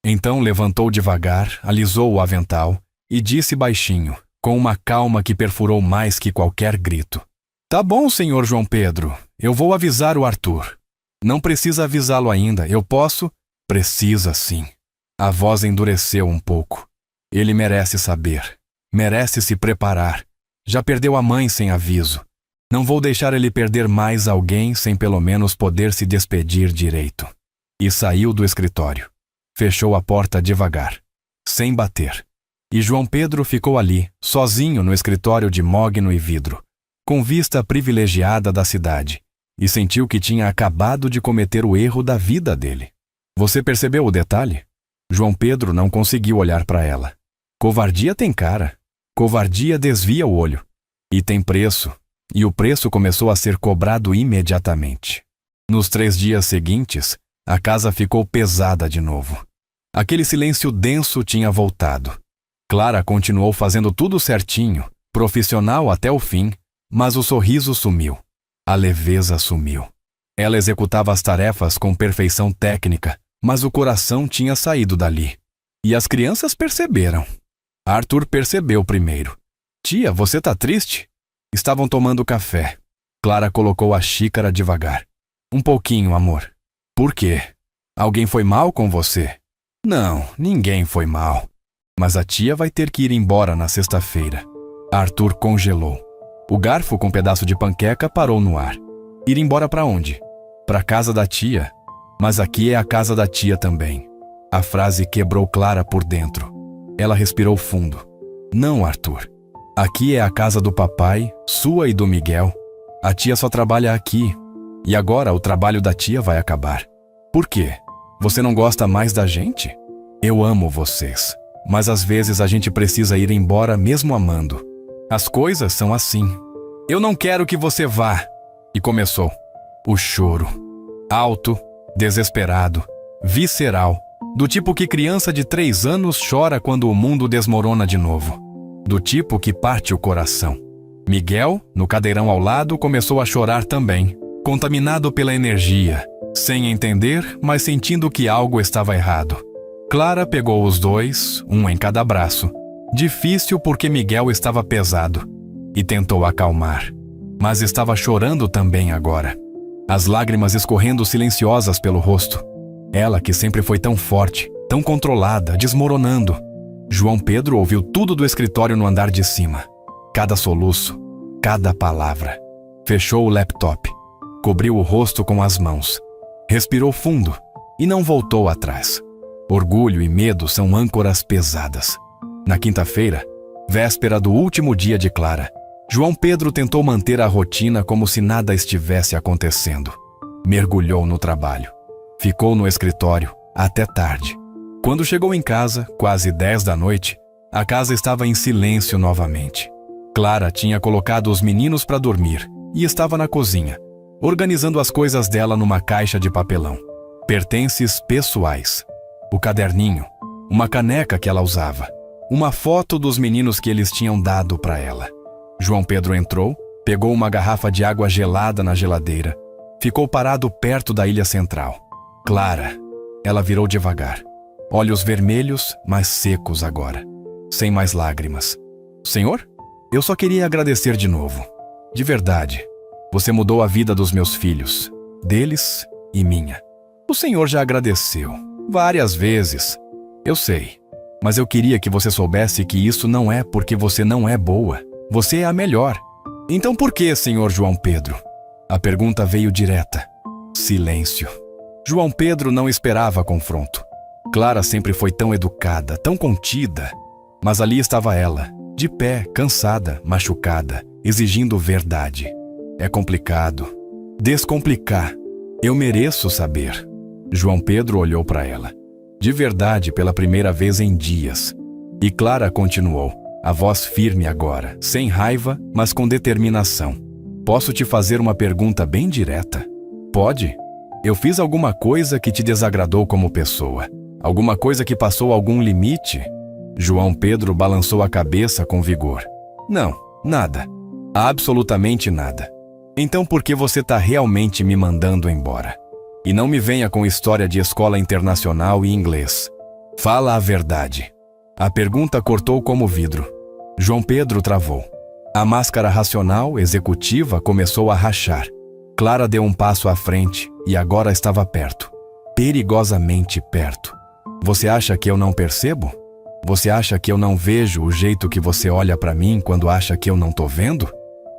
Então levantou devagar, alisou o avental e disse baixinho, com uma calma que perfurou mais que qualquer grito. Tá bom, senhor João Pedro. Eu vou avisar o Arthur. Não precisa avisá-lo ainda. Eu posso? Precisa, sim. A voz endureceu um pouco. Ele merece saber. Merece se preparar. Já perdeu a mãe sem aviso. Não vou deixar ele perder mais alguém sem pelo menos poder se despedir direito. E saiu do escritório. Fechou a porta devagar, sem bater. E João Pedro ficou ali, sozinho no escritório de mogno e vidro, com vista privilegiada da cidade, e sentiu que tinha acabado de cometer o erro da vida dele. Você percebeu o detalhe? João Pedro não conseguiu olhar para ela. Covardia tem cara. Covardia desvia o olho. E tem preço. E o preço começou a ser cobrado imediatamente. Nos 3 dias seguintes, a casa ficou pesada de novo. Aquele silêncio denso tinha voltado. Clara continuou fazendo tudo certinho, profissional até o fim, mas o sorriso sumiu. A leveza sumiu. Ela executava as tarefas com perfeição técnica, mas o coração tinha saído dali. E as crianças perceberam. Arthur percebeu primeiro. Tia, você tá triste? Estavam tomando café. Clara colocou a xícara devagar. Um pouquinho, amor. Por quê? Alguém foi mal com você? Não, ninguém foi mal. Mas a tia vai ter que ir embora na sexta-feira. Arthur congelou. O garfo com um pedaço de panqueca parou no ar. Ir embora para onde? Para casa da tia. Mas aqui é a casa da tia também. A frase quebrou Clara por dentro. Ela respirou fundo. Não, Arthur. Aqui é a casa do papai, sua e do Miguel. A tia só trabalha aqui. E agora o trabalho da tia vai acabar. Por quê? Você não gosta mais da gente? Eu amo vocês. Mas às vezes a gente precisa ir embora mesmo amando. As coisas são assim. Eu não quero que você vá. E começou. O choro. Alto, desesperado, visceral. Do tipo que criança de 3 anos chora quando o mundo desmorona de novo. Do tipo que parte o coração. Miguel, no cadeirão ao lado, começou a chorar também, contaminado pela energia, sem entender, mas sentindo que algo estava errado. Clara pegou os dois, um em cada braço. Difícil porque Miguel estava pesado, e tentou acalmar. Mas estava chorando também agora. As lágrimas escorrendo silenciosas pelo rosto. Ela que sempre foi tão forte, tão controlada, desmoronando. João Pedro ouviu tudo do escritório no andar de cima. Cada soluço, cada palavra. Fechou o laptop. Cobriu o rosto com as mãos. Respirou fundo e não voltou atrás. Orgulho e medo são âncoras pesadas. Na quinta-feira, véspera do último dia de Clara, João Pedro tentou manter a rotina como se nada estivesse acontecendo. Mergulhou no trabalho. Ficou no escritório até tarde. Quando chegou em casa, quase 10 da noite, a casa estava em silêncio novamente. Clara tinha colocado os meninos para dormir e estava na cozinha, organizando as coisas dela numa caixa de papelão. Pertences pessoais. O caderninho, uma caneca que ela usava, uma foto dos meninos que eles tinham dado para ela. João Pedro entrou, pegou uma garrafa de água gelada na geladeira, ficou parado perto da ilha central. Clara. Ela virou devagar. Olhos vermelhos, mas secos agora. Sem mais lágrimas. Senhor? Eu só queria agradecer de novo. De verdade. Você mudou a vida dos meus filhos. Deles e minha. O senhor já agradeceu. Várias vezes. Eu sei. Mas eu queria que você soubesse que isso não é porque você não é boa. Você é a melhor. Então por que, senhor João Pedro? A pergunta veio direta. Silêncio. João Pedro não esperava confronto. Clara sempre foi tão educada, tão contida. Mas ali estava ela, de pé, cansada, machucada, exigindo verdade. É complicado. Descomplicar. Eu mereço saber. João Pedro olhou para ela. De verdade, pela primeira vez em dias. E Clara continuou, a voz firme agora, sem raiva, mas com determinação. Posso te fazer uma pergunta bem direta? Pode? Eu fiz alguma coisa que te desagradou como pessoa? Alguma coisa que passou algum limite? João Pedro balançou a cabeça com vigor. Não, nada. Absolutamente nada. Então por que você está realmente me mandando embora? E não me venha com história de escola internacional e inglês. Fala a verdade. A pergunta cortou como vidro. João Pedro travou. A máscara racional, executiva, começou a rachar. Clara deu um passo à frente e agora estava perto. Perigosamente perto. Você acha que eu não percebo? Você acha que eu não vejo o jeito que você olha para mim quando acha que eu não tô vendo?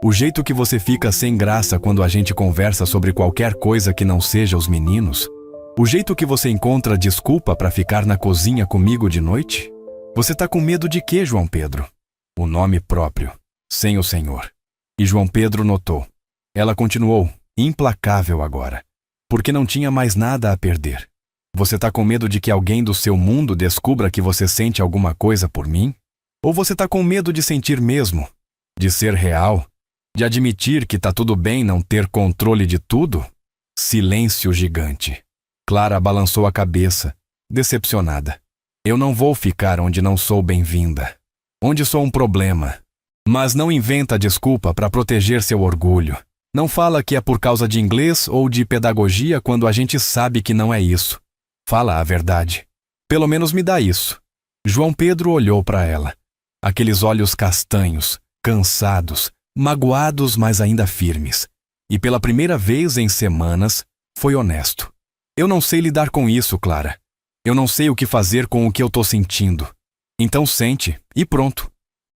O jeito que você fica sem graça quando a gente conversa sobre qualquer coisa que não seja os meninos? O jeito que você encontra desculpa para ficar na cozinha comigo de noite? Você tá com medo de quê, João Pedro? O nome próprio, sem o Senhor. E João Pedro notou. Ela continuou, implacável agora, porque não tinha mais nada a perder. Você tá com medo de que alguém do seu mundo descubra que você sente alguma coisa por mim? Ou você tá com medo de sentir mesmo? De ser real? De admitir que tá tudo bem não ter controle de tudo? Silêncio gigante. Clara balançou a cabeça, decepcionada. Eu não vou ficar onde não sou bem-vinda. Onde sou um problema. Mas não inventa desculpa para proteger seu orgulho. Não fala que é por causa de inglês ou de pedagogia quando a gente sabe que não é isso. Fala a verdade. Pelo menos me dá isso. João Pedro olhou para ela. Aqueles olhos castanhos, cansados, magoados, mas ainda firmes. E pela primeira vez em semanas, foi honesto. Eu não sei lidar com isso, Clara. Eu não sei o que fazer com o que eu tô sentindo. Então sente, e pronto.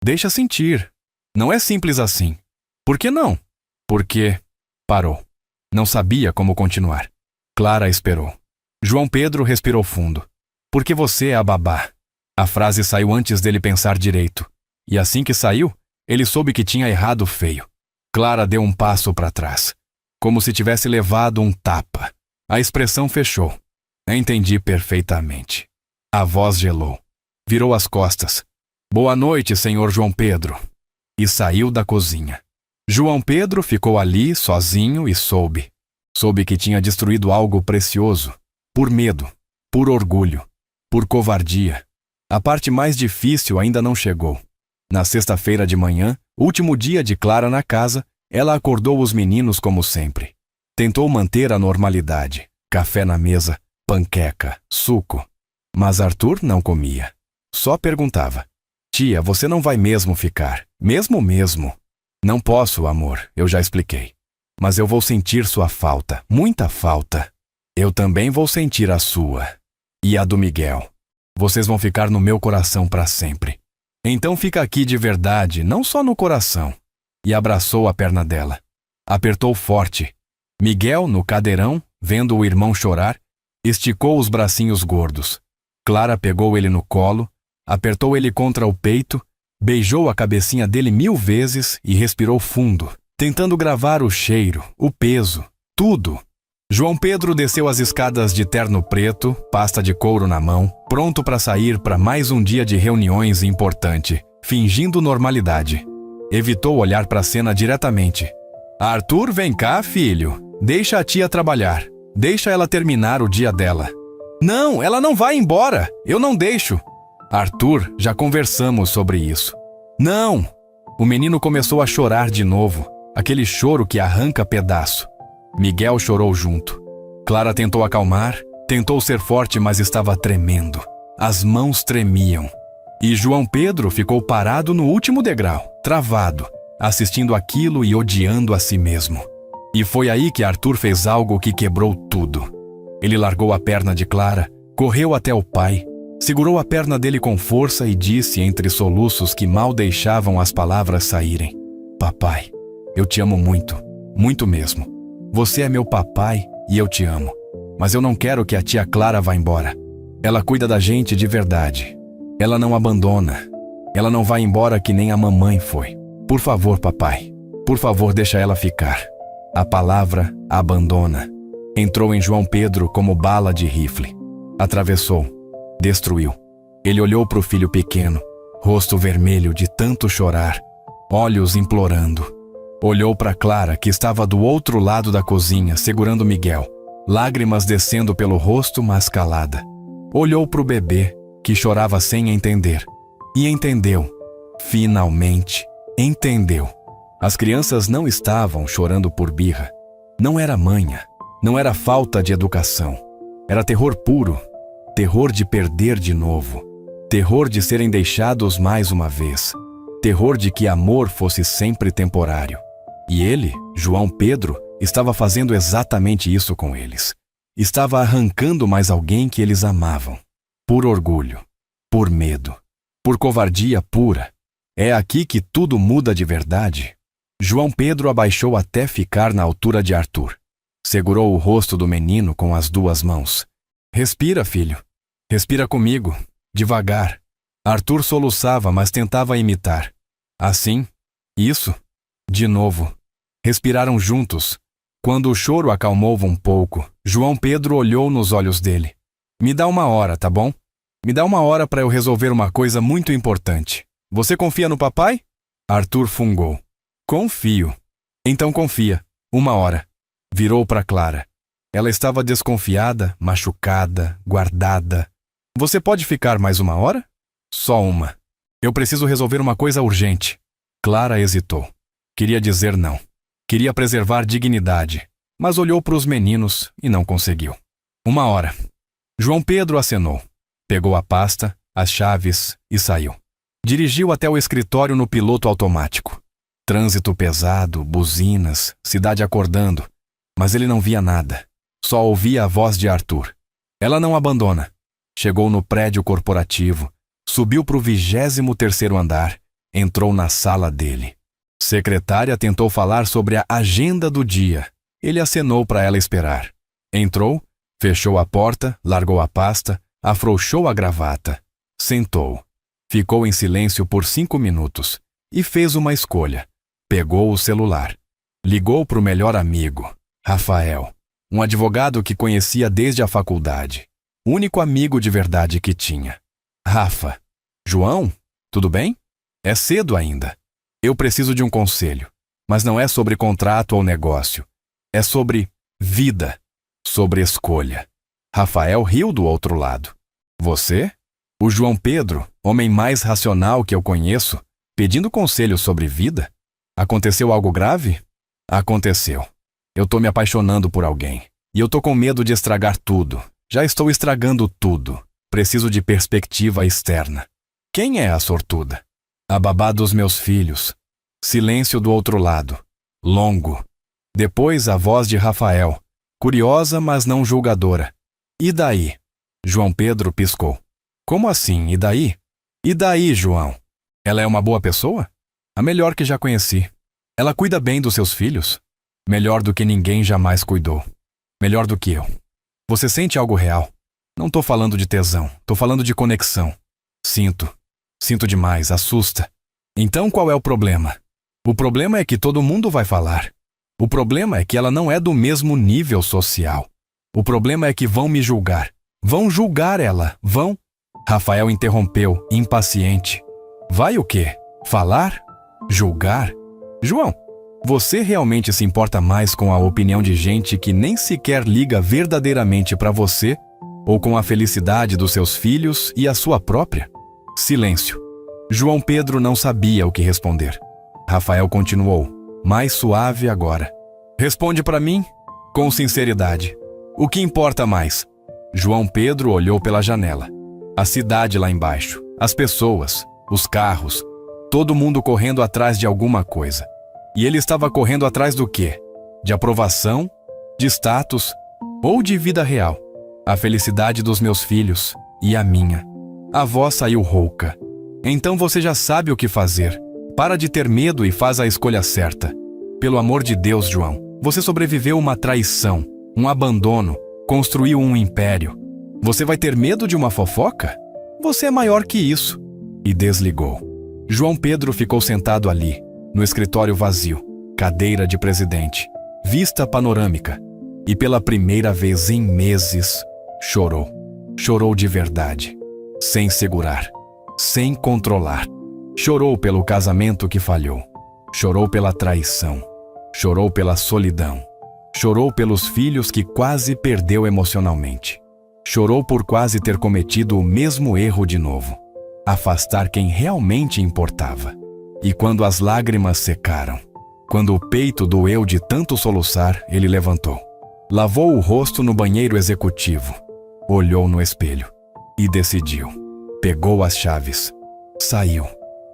Deixa sentir. Não é simples assim. Por que não? Porque... Parou. Não sabia como continuar. Clara esperou. João Pedro respirou fundo. Porque você é a babá. A frase saiu antes dele pensar direito. E assim que saiu, ele soube que tinha errado feio. Clara deu um passo para trás. Como se tivesse levado um tapa. A expressão fechou. Entendi perfeitamente. A voz gelou. Virou as costas. Boa noite, senhor João Pedro. E saiu da cozinha. João Pedro ficou ali, sozinho, e soube. Soube que tinha destruído algo precioso. Por medo. Por orgulho. Por covardia. A parte mais difícil ainda não chegou. Na sexta-feira de manhã, último dia de Clara na casa, ela acordou os meninos como sempre. Tentou manter a normalidade. Café na mesa, panqueca, suco. Mas Arthur não comia. Só perguntava. Tia, você não vai mesmo ficar? Mesmo? Não posso, amor, eu já expliquei. Mas eu vou sentir sua falta, muita falta. Eu também vou sentir a sua. E a do Miguel. Vocês vão ficar no meu coração para sempre. Então fica aqui de verdade, não só no coração. E abraçou a perna dela. Apertou forte. Miguel, no cadeirão, vendo o irmão chorar, esticou os bracinhos gordos. Clara pegou ele no colo, apertou ele contra o peito, beijou a cabecinha dele 1000 vezes e respirou fundo, tentando gravar o cheiro, o peso, tudo. João Pedro desceu as escadas de terno preto, pasta de couro na mão, pronto para sair para mais um dia de reuniões importante, fingindo normalidade. Evitou olhar para a cena diretamente. Arthur, vem cá, filho. Deixa a tia trabalhar. Deixa ela terminar o dia dela. Não, ela não vai embora. Eu não deixo. Arthur, já conversamos sobre isso. Não! O menino começou a chorar de novo. Aquele choro que arranca pedaço. Miguel chorou junto. Clara tentou acalmar, tentou ser forte, mas estava tremendo. As mãos tremiam. E João Pedro ficou parado no último degrau, travado, assistindo aquilo e odiando a si mesmo. E foi aí que Arthur fez algo que quebrou tudo. Ele largou a perna de Clara, correu até o pai, segurou a perna dele com força e disse entre soluços que mal deixavam as palavras saírem: Papai, eu te amo muito, muito mesmo. Você é meu papai e eu te amo. Mas eu não quero que a tia Clara vá embora. Ela cuida da gente de verdade. Ela não abandona. Ela não vai embora que nem a mamãe foi. Por favor, papai. Por favor, deixa ela ficar. A palavra abandona entrou em João Pedro como bala de rifle. Atravessou. Destruiu. Ele olhou para o filho pequeno, rosto vermelho de tanto chorar, olhos implorando. Olhou para Clara, que estava do outro lado da cozinha, segurando Miguel, lágrimas descendo pelo rosto, mas calada. Olhou para o bebê, que chorava sem entender. E entendeu. Finalmente, entendeu. As crianças não estavam chorando por birra. Não era manha. Não era falta de educação. Era terror puro. Terror de perder de novo. Terror de serem deixados mais uma vez. Terror de que amor fosse sempre temporário. E ele, João Pedro, estava fazendo exatamente isso com eles. Estava arrancando mais alguém que eles amavam. Por orgulho. Por medo. Por covardia pura. É aqui que tudo muda de verdade. João Pedro abaixou até ficar na altura de Arthur. Segurou o rosto do menino com as duas mãos. Respira, filho. Respira comigo, devagar. Arthur soluçava, mas tentava imitar. Assim, isso, de novo. Respiraram juntos. Quando o choro acalmou um pouco, João Pedro olhou nos olhos dele. Me dá 1 hora, tá bom? Me dá 1 hora para eu resolver uma coisa muito importante. Você confia no papai? Arthur fungou. Confio. Então confia. 1 hora. Virou para Clara. Ela estava desconfiada, machucada, guardada. Você pode ficar mais 1 hora? Só uma. Eu preciso resolver uma coisa urgente. Clara hesitou. Queria dizer não. Queria preservar dignidade, mas olhou para os meninos e não conseguiu. 1 hora. João Pedro acenou. Pegou a pasta, as chaves e saiu. Dirigiu até o escritório no piloto automático. Trânsito pesado, buzinas, cidade acordando. Mas ele não via nada. Só ouvia a voz de Arthur. Ela não abandona. Chegou no prédio corporativo, subiu para o 23º andar, entrou na sala dele. Secretária tentou falar sobre a agenda do dia. Ele acenou para ela esperar. Entrou, fechou a porta, largou a pasta, afrouxou a gravata. Sentou. Ficou em silêncio por 5 minutos e fez uma escolha. Pegou o celular. Ligou para o melhor amigo, Rafael, um advogado que conhecia desde a faculdade. O único amigo de verdade que tinha. Rafa. João, tudo bem? É cedo ainda. Eu preciso de um conselho. Mas não é sobre contrato ou negócio. É sobre vida. Sobre escolha. Rafael riu do outro lado. Você? O João Pedro, homem mais racional que eu conheço, pedindo conselho sobre vida? Aconteceu algo grave? Aconteceu. Eu tô me apaixonando por alguém. E eu tô com medo de estragar tudo. Já estou estragando tudo. Preciso de perspectiva externa. Quem é a sortuda? A babá dos meus filhos. Silêncio do outro lado. Longo. Depois a voz de Rafael. Curiosa, mas não julgadora. E daí? João Pedro piscou. Como assim, e daí? E daí, João? Ela é uma boa pessoa? A melhor que já conheci. Ela cuida bem dos seus filhos? Melhor do que ninguém jamais cuidou. Melhor do que eu. Você sente algo real? Não tô falando de tesão, tô falando de conexão. Sinto. Sinto demais, assusta. Então qual é o problema? O problema é que todo mundo vai falar. O problema é que ela não é do mesmo nível social. O problema é que vão me julgar. Vão julgar ela, vão. Rafael interrompeu, impaciente. Vai o quê? Falar? Julgar? João, você realmente se importa mais com a opinião de gente que nem sequer liga verdadeiramente para você ou com a felicidade dos seus filhos e a sua própria? Silêncio. João Pedro não sabia o que responder. Rafael continuou, mais suave agora. Responde para mim, com sinceridade. O que importa mais? João Pedro olhou pela janela. A cidade lá embaixo, as pessoas, os carros, todo mundo correndo atrás de alguma coisa. E ele estava correndo atrás do quê? De aprovação? De status? Ou de vida real? A felicidade dos meus filhos e a minha. A voz saiu rouca. Então você já sabe o que fazer. Para de ter medo e faz a escolha certa. Pelo amor de Deus, João, você sobreviveu uma traição, um abandono, construiu um império. Você vai ter medo de uma fofoca? Você é maior que isso. E desligou. João Pedro ficou sentado ali, no escritório vazio, cadeira de presidente, vista panorâmica. E pela primeira vez em meses, chorou. Chorou de verdade. Sem segurar. Sem controlar. Chorou pelo casamento que falhou. Chorou pela traição. Chorou pela solidão. Chorou pelos filhos que quase perdeu emocionalmente. Chorou por quase ter cometido o mesmo erro de novo. Afastar quem realmente importava. E quando as lágrimas secaram, quando o peito doeu de tanto soluçar, ele levantou. Lavou o rosto no banheiro executivo. Olhou no espelho. E decidiu. Pegou as chaves. Saiu.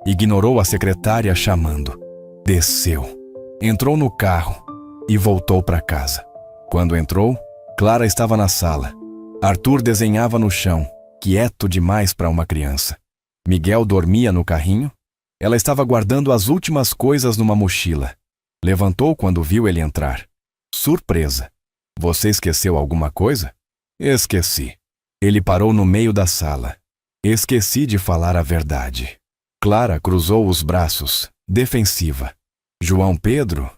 Ignorou a secretária chamando. Desceu. Entrou no carro e voltou para casa. Quando entrou, Clara estava na sala. Arthur desenhava no chão, quieto demais para uma criança. Miguel dormia no carrinho. Ela estava guardando as últimas coisas numa mochila. Levantou quando viu ele entrar. Surpresa. Você esqueceu alguma coisa? Esqueci. Ele parou no meio da sala. Esqueci de falar a verdade. Clara cruzou os braços, defensiva. João Pedro,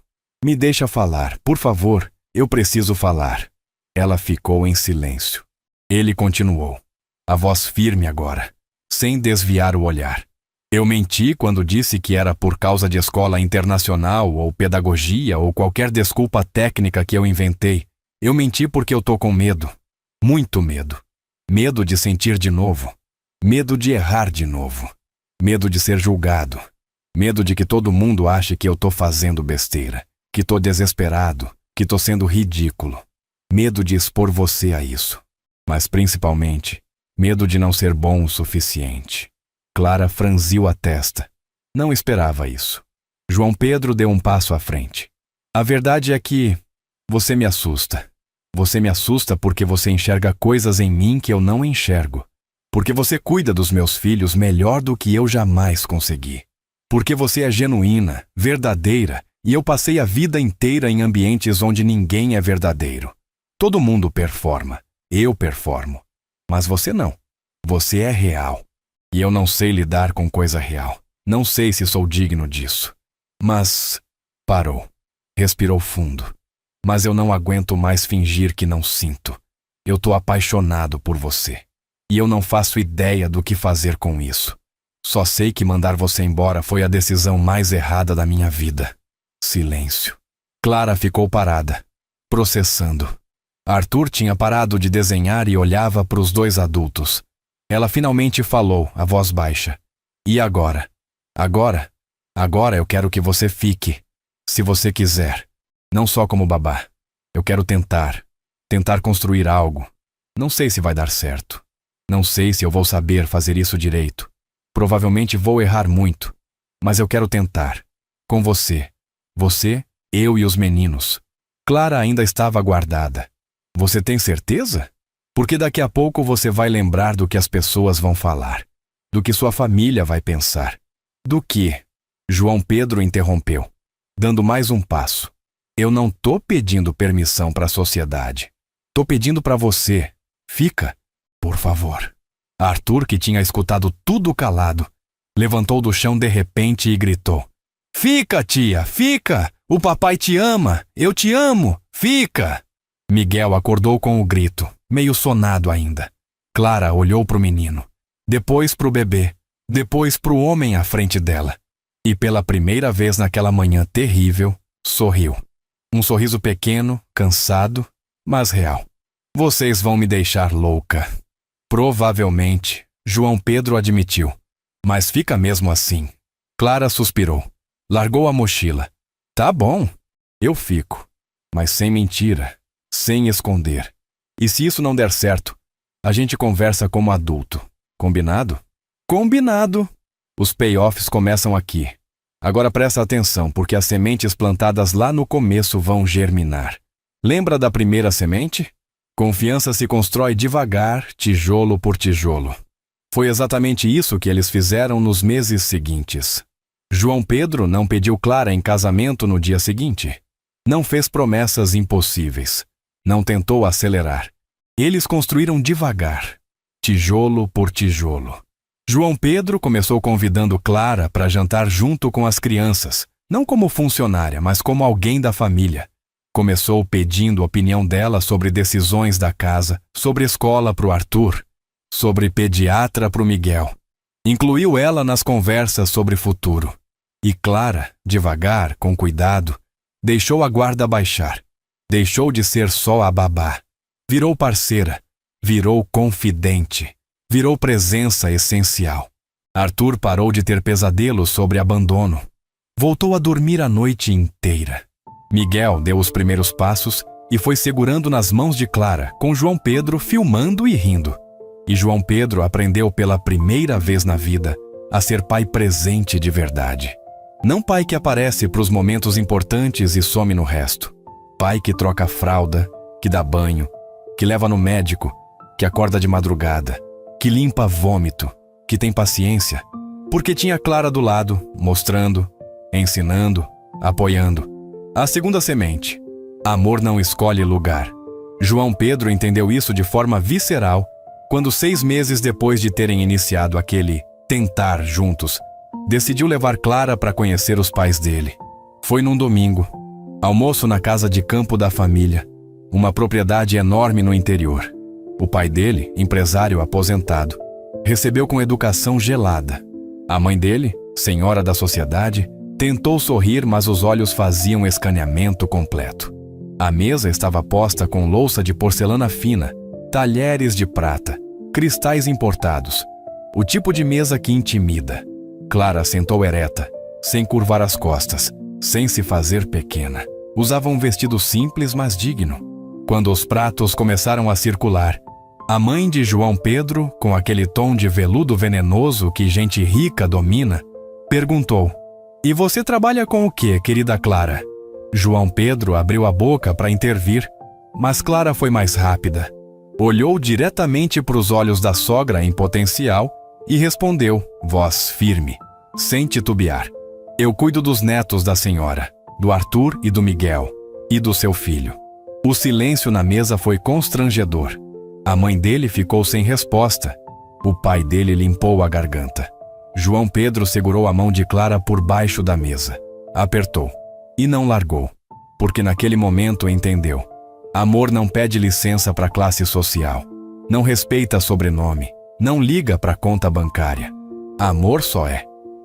me deixa falar, por favor, eu preciso falar. Ela ficou em silêncio. Ele continuou, a voz firme agora, sem desviar o olhar. Eu menti quando disse que era por causa de escola internacional ou pedagogia ou qualquer desculpa técnica que eu inventei. Eu menti porque eu tô com medo. Muito medo. Medo de sentir de novo. Medo de errar de novo. Medo de ser julgado. Medo de que todo mundo ache que eu tô fazendo besteira. Que tô desesperado. Que tô sendo ridículo. Medo de expor você a isso. Mas principalmente, medo de não ser bom o suficiente. Clara franziu a testa. Não esperava isso. João Pedro deu um passo à frente. A verdade é que você me assusta. Você me assusta porque você enxerga coisas em mim que eu não enxergo. Porque você cuida dos meus filhos melhor do que eu jamais consegui. Porque você é genuína, verdadeira, e eu passei a vida inteira em ambientes onde ninguém é verdadeiro. Todo mundo performa. Eu performo. Mas você não. Você é real. E eu não sei lidar com coisa real. Não sei se sou digno disso. Mas parou. Respirou fundo. Mas eu não aguento mais fingir que não sinto. Eu tô apaixonado por você. E eu não faço ideia do que fazer com isso. Só sei que mandar você embora foi a decisão mais errada da minha vida. Silêncio. Clara ficou parada, processando. Arthur tinha parado de desenhar e olhava para os dois adultos. Ela finalmente falou, a voz baixa. E agora? Agora? Agora eu quero que você fique. Se você quiser. Não só como babá. Eu quero tentar. Tentar construir algo. Não sei se vai dar certo. Não sei se eu vou saber fazer isso direito. Provavelmente vou errar muito. Mas eu quero tentar. Com você. Você, eu e os meninos. Clara ainda estava guardada. Você tem certeza? Porque daqui a pouco você vai lembrar do que as pessoas vão falar. Do que sua família vai pensar. Do que? João Pedro interrompeu, dando mais um passo. Eu não tô pedindo permissão para a sociedade. Tô pedindo para você. Fica, por favor. Arthur, que tinha escutado tudo calado, levantou do chão de repente e gritou. Fica, tia, fica! O papai te ama! Eu te amo! Fica! Miguel acordou com o grito, meio sonado ainda. Clara olhou para o menino, depois para o bebê, depois para o homem à frente dela. E pela primeira vez naquela manhã terrível, sorriu. Um sorriso pequeno, cansado, mas real. Vocês vão me deixar louca. Provavelmente, João Pedro admitiu. Mas fica mesmo assim. Clara suspirou. Largou a mochila. Tá bom, eu fico. Mas sem mentira, sem esconder. E se isso não der certo, a gente conversa como adulto. Combinado? Combinado! Os payoffs começam aqui. Agora presta atenção, porque as sementes plantadas lá no começo vão germinar. Lembra da primeira semente? Confiança se constrói devagar, tijolo por tijolo. Foi exatamente isso que eles fizeram nos meses seguintes. João Pedro não pediu Clara em casamento no dia seguinte. Não fez promessas impossíveis. Não tentou acelerar. Eles construíram devagar, tijolo por tijolo. João Pedro começou convidando Clara para jantar junto com as crianças, não como funcionária, mas como alguém da família. Começou pedindo opinião dela sobre decisões da casa, sobre escola para o Arthur, sobre pediatra para o Miguel. Incluiu ela nas conversas sobre futuro. E Clara, devagar, com cuidado, deixou a guarda baixar. Deixou de ser só a babá. Virou parceira. Virou confidente. Virou presença essencial. Arthur parou de ter pesadelos sobre abandono. Voltou a dormir a noite inteira. Miguel deu os primeiros passos e foi segurando nas mãos de Clara, com João Pedro filmando e rindo. E João Pedro aprendeu pela primeira vez na vida a ser pai presente de verdade. Não pai que aparece para os momentos importantes e some no resto. Pai que troca fralda, que dá banho, que leva no médico, que acorda de madrugada, que limpa vômito, que tem paciência, porque tinha Clara do lado, mostrando, ensinando, apoiando. A segunda semente. Amor não escolhe lugar. João Pedro entendeu isso de forma visceral quando 6 meses depois de terem iniciado aquele tentar juntos, decidiu levar Clara para conhecer os pais dele. Foi num domingo. Almoço na casa de campo da família, uma propriedade enorme no interior. O pai dele, empresário aposentado, recebeu com educação gelada. A mãe dele, senhora da sociedade, tentou sorrir, mas os olhos faziam escaneamento completo. A mesa estava posta com louça de porcelana fina, talheres de prata, cristais importados. O tipo de mesa que intimida. Clara sentou ereta, sem curvar as costas, sem se fazer pequena. Usava um vestido simples, mas digno. Quando os pratos começaram a circular, a mãe de João Pedro, com aquele tom de veludo venenoso que gente rica domina, perguntou: "E você trabalha com o quê, querida Clara?" João Pedro abriu a boca para intervir, mas Clara foi mais rápida. Olhou diretamente para os olhos da sogra em potencial e respondeu, voz firme, sem titubear: "Eu cuido dos netos da senhora, do Arthur e do Miguel, e do seu filho." O silêncio na mesa foi constrangedor. A mãe dele ficou sem resposta. O pai dele limpou a garganta. João Pedro segurou a mão de Clara por baixo da mesa. Apertou. E não largou. Porque naquele momento entendeu. Amor não pede licença para classe social. Não respeita sobrenome. Não liga para conta bancária. Amor só é.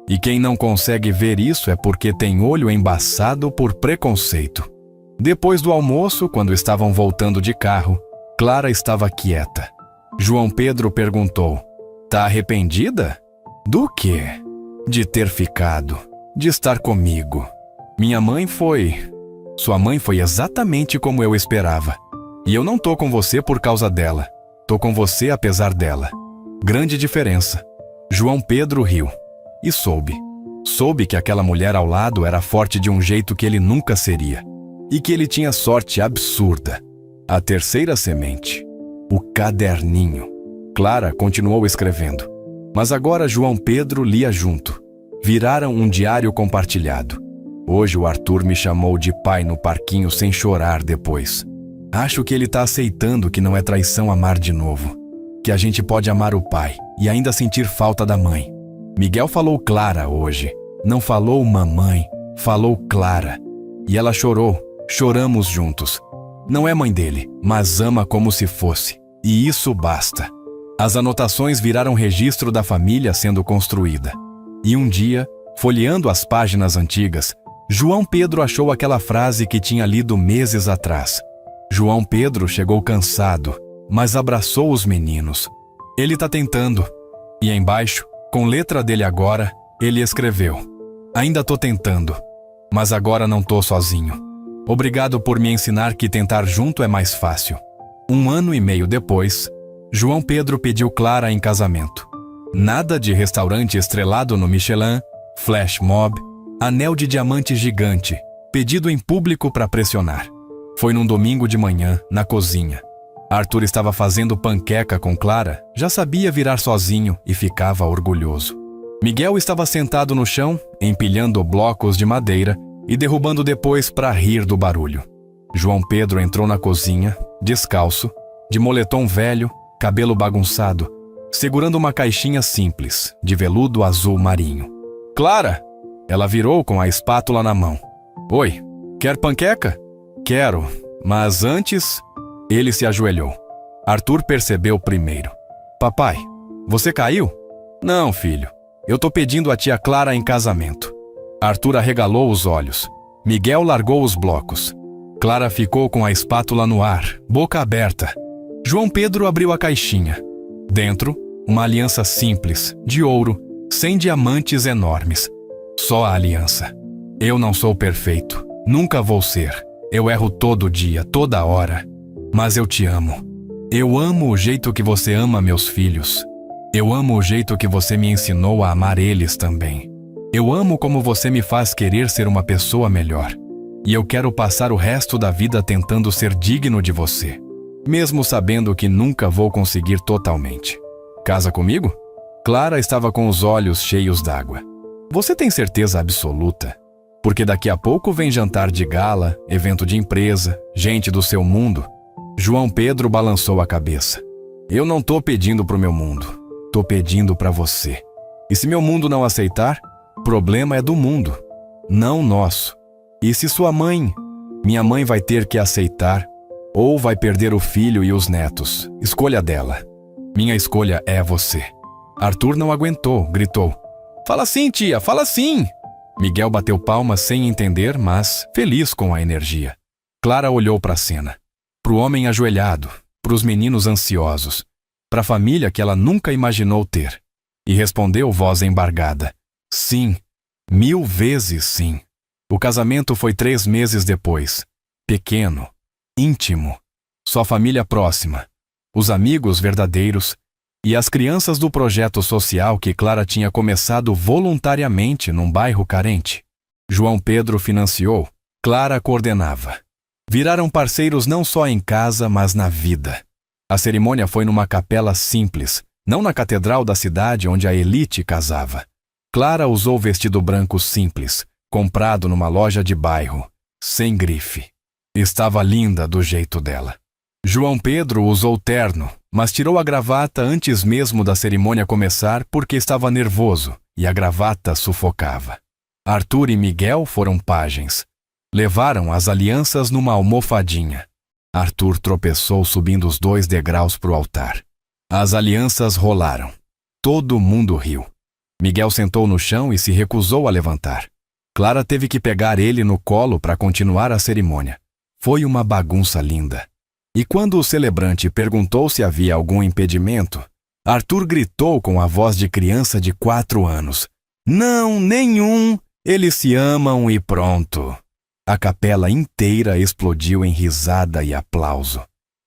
E quem não consegue ver isso é porque tem olho embaçado por preconceito. Depois do almoço, quando estavam voltando de carro, Clara estava quieta. João Pedro perguntou: "Tá arrependida?" "Do quê?" "De ter ficado. De estar comigo. Minha mãe foi... Sua mãe foi exatamente como eu esperava. E eu não tô com você por causa dela. Tô com você apesar dela. Grande diferença." João Pedro riu. E soube. Soube que aquela mulher ao lado era forte de um jeito que ele nunca seria. E que ele tinha sorte absurda. A terceira semente. O caderninho. Clara continuou escrevendo. Mas agora João Pedro lia junto. Viraram um diário compartilhado. Hoje o Arthur me chamou de pai no parquinho sem chorar depois. Acho que ele tá aceitando que não é traição amar de novo. Que a gente pode amar o pai e ainda sentir falta da mãe. Miguel falou Clara hoje. Não falou mamãe, falou Clara. E ela chorou. Choramos juntos. Não é mãe dele, mas ama como se fosse. E isso basta. As anotações viraram registro da família sendo construída. E um dia, folheando as páginas antigas, João Pedro achou aquela frase que tinha lido meses atrás. João Pedro chegou cansado, mas abraçou os meninos. Ele tá tentando. E embaixo, com letra dele agora, ele escreveu: "Ainda tô tentando, mas agora não tô sozinho. Obrigado por me ensinar que tentar junto é mais fácil." 1 ano e meio depois, João Pedro pediu Clara em casamento. Nada de restaurante estrelado no Michelin, flash mob, anel de diamante gigante, pedido em público para pressionar. Foi num domingo de manhã, na cozinha. Arthur estava fazendo panqueca com Clara, já sabia virar sozinho e ficava orgulhoso. Miguel estava sentado no chão, empilhando blocos de madeira e derrubando depois para rir do barulho. João Pedro entrou na cozinha, descalço, de moletom velho, cabelo bagunçado, segurando uma caixinha simples, de veludo azul marinho. "Clara!" Ela virou com a espátula na mão. "Oi, quer panqueca?" "Quero, mas antes..." Ele se ajoelhou. Arthur percebeu primeiro. "Papai, você caiu?" "Não, filho. Eu tô pedindo a tia Clara em casamento." Arthur arregalou os olhos. Miguel largou os blocos. Clara ficou com a espátula no ar, boca aberta. João Pedro abriu a caixinha. Dentro, uma aliança simples, de ouro, sem diamantes enormes. Só a aliança. "Eu não sou perfeito. Nunca vou ser. Eu erro todo dia, toda hora. Mas eu te amo. Eu amo o jeito que você ama meus filhos. Eu amo o jeito que você me ensinou a amar eles também. Eu amo como você me faz querer ser uma pessoa melhor. E eu quero passar o resto da vida tentando ser digno de você, mesmo sabendo que nunca vou conseguir totalmente. Casa comigo?" Clara estava com os olhos cheios d'água. "Você tem certeza absoluta?" Porque daqui a pouco vem jantar de gala, evento de empresa, gente do seu mundo. João Pedro balançou a cabeça. Eu não tô pedindo pro meu mundo, tô pedindo pra você. E se meu mundo não aceitar, problema é do mundo, não nosso. E se sua mãe, minha mãe vai ter que aceitar, ou vai perder o filho e os netos, escolha dela. Minha escolha é você. Arthur não aguentou, gritou. Fala sim, tia, fala sim! Miguel bateu palmas sem entender, mas feliz com a energia. Clara olhou para a cena. Pro homem ajoelhado, pros meninos ansiosos, pra família que ela nunca imaginou ter. E respondeu voz embargada. Sim, 1000 vezes sim. O casamento foi 3 meses depois. Pequeno, íntimo, só família próxima, os amigos verdadeiros e as crianças do projeto social que Clara tinha começado voluntariamente num bairro carente. João Pedro financiou, Clara coordenava. Viraram parceiros não só em casa, mas na vida. A cerimônia foi numa capela simples, não na catedral da cidade onde a elite casava. Clara usou vestido branco simples, comprado numa loja de bairro, sem grife. Estava linda do jeito dela. João Pedro usou terno, mas tirou a gravata antes mesmo da cerimônia começar porque estava nervoso e a gravata sufocava. Arthur e Miguel foram pajens. Levaram as alianças numa almofadinha. Arthur tropeçou subindo os 2 degraus para o altar. As alianças rolaram. Todo mundo riu. Miguel sentou no chão e se recusou a levantar. Clara teve que pegar ele no colo para continuar a cerimônia. Foi uma bagunça linda. E quando o celebrante perguntou se havia algum impedimento, Arthur gritou com a voz de criança de 4 anos. Não, nenhum! Eles se amam e pronto! A capela inteira explodiu em risada e aplauso.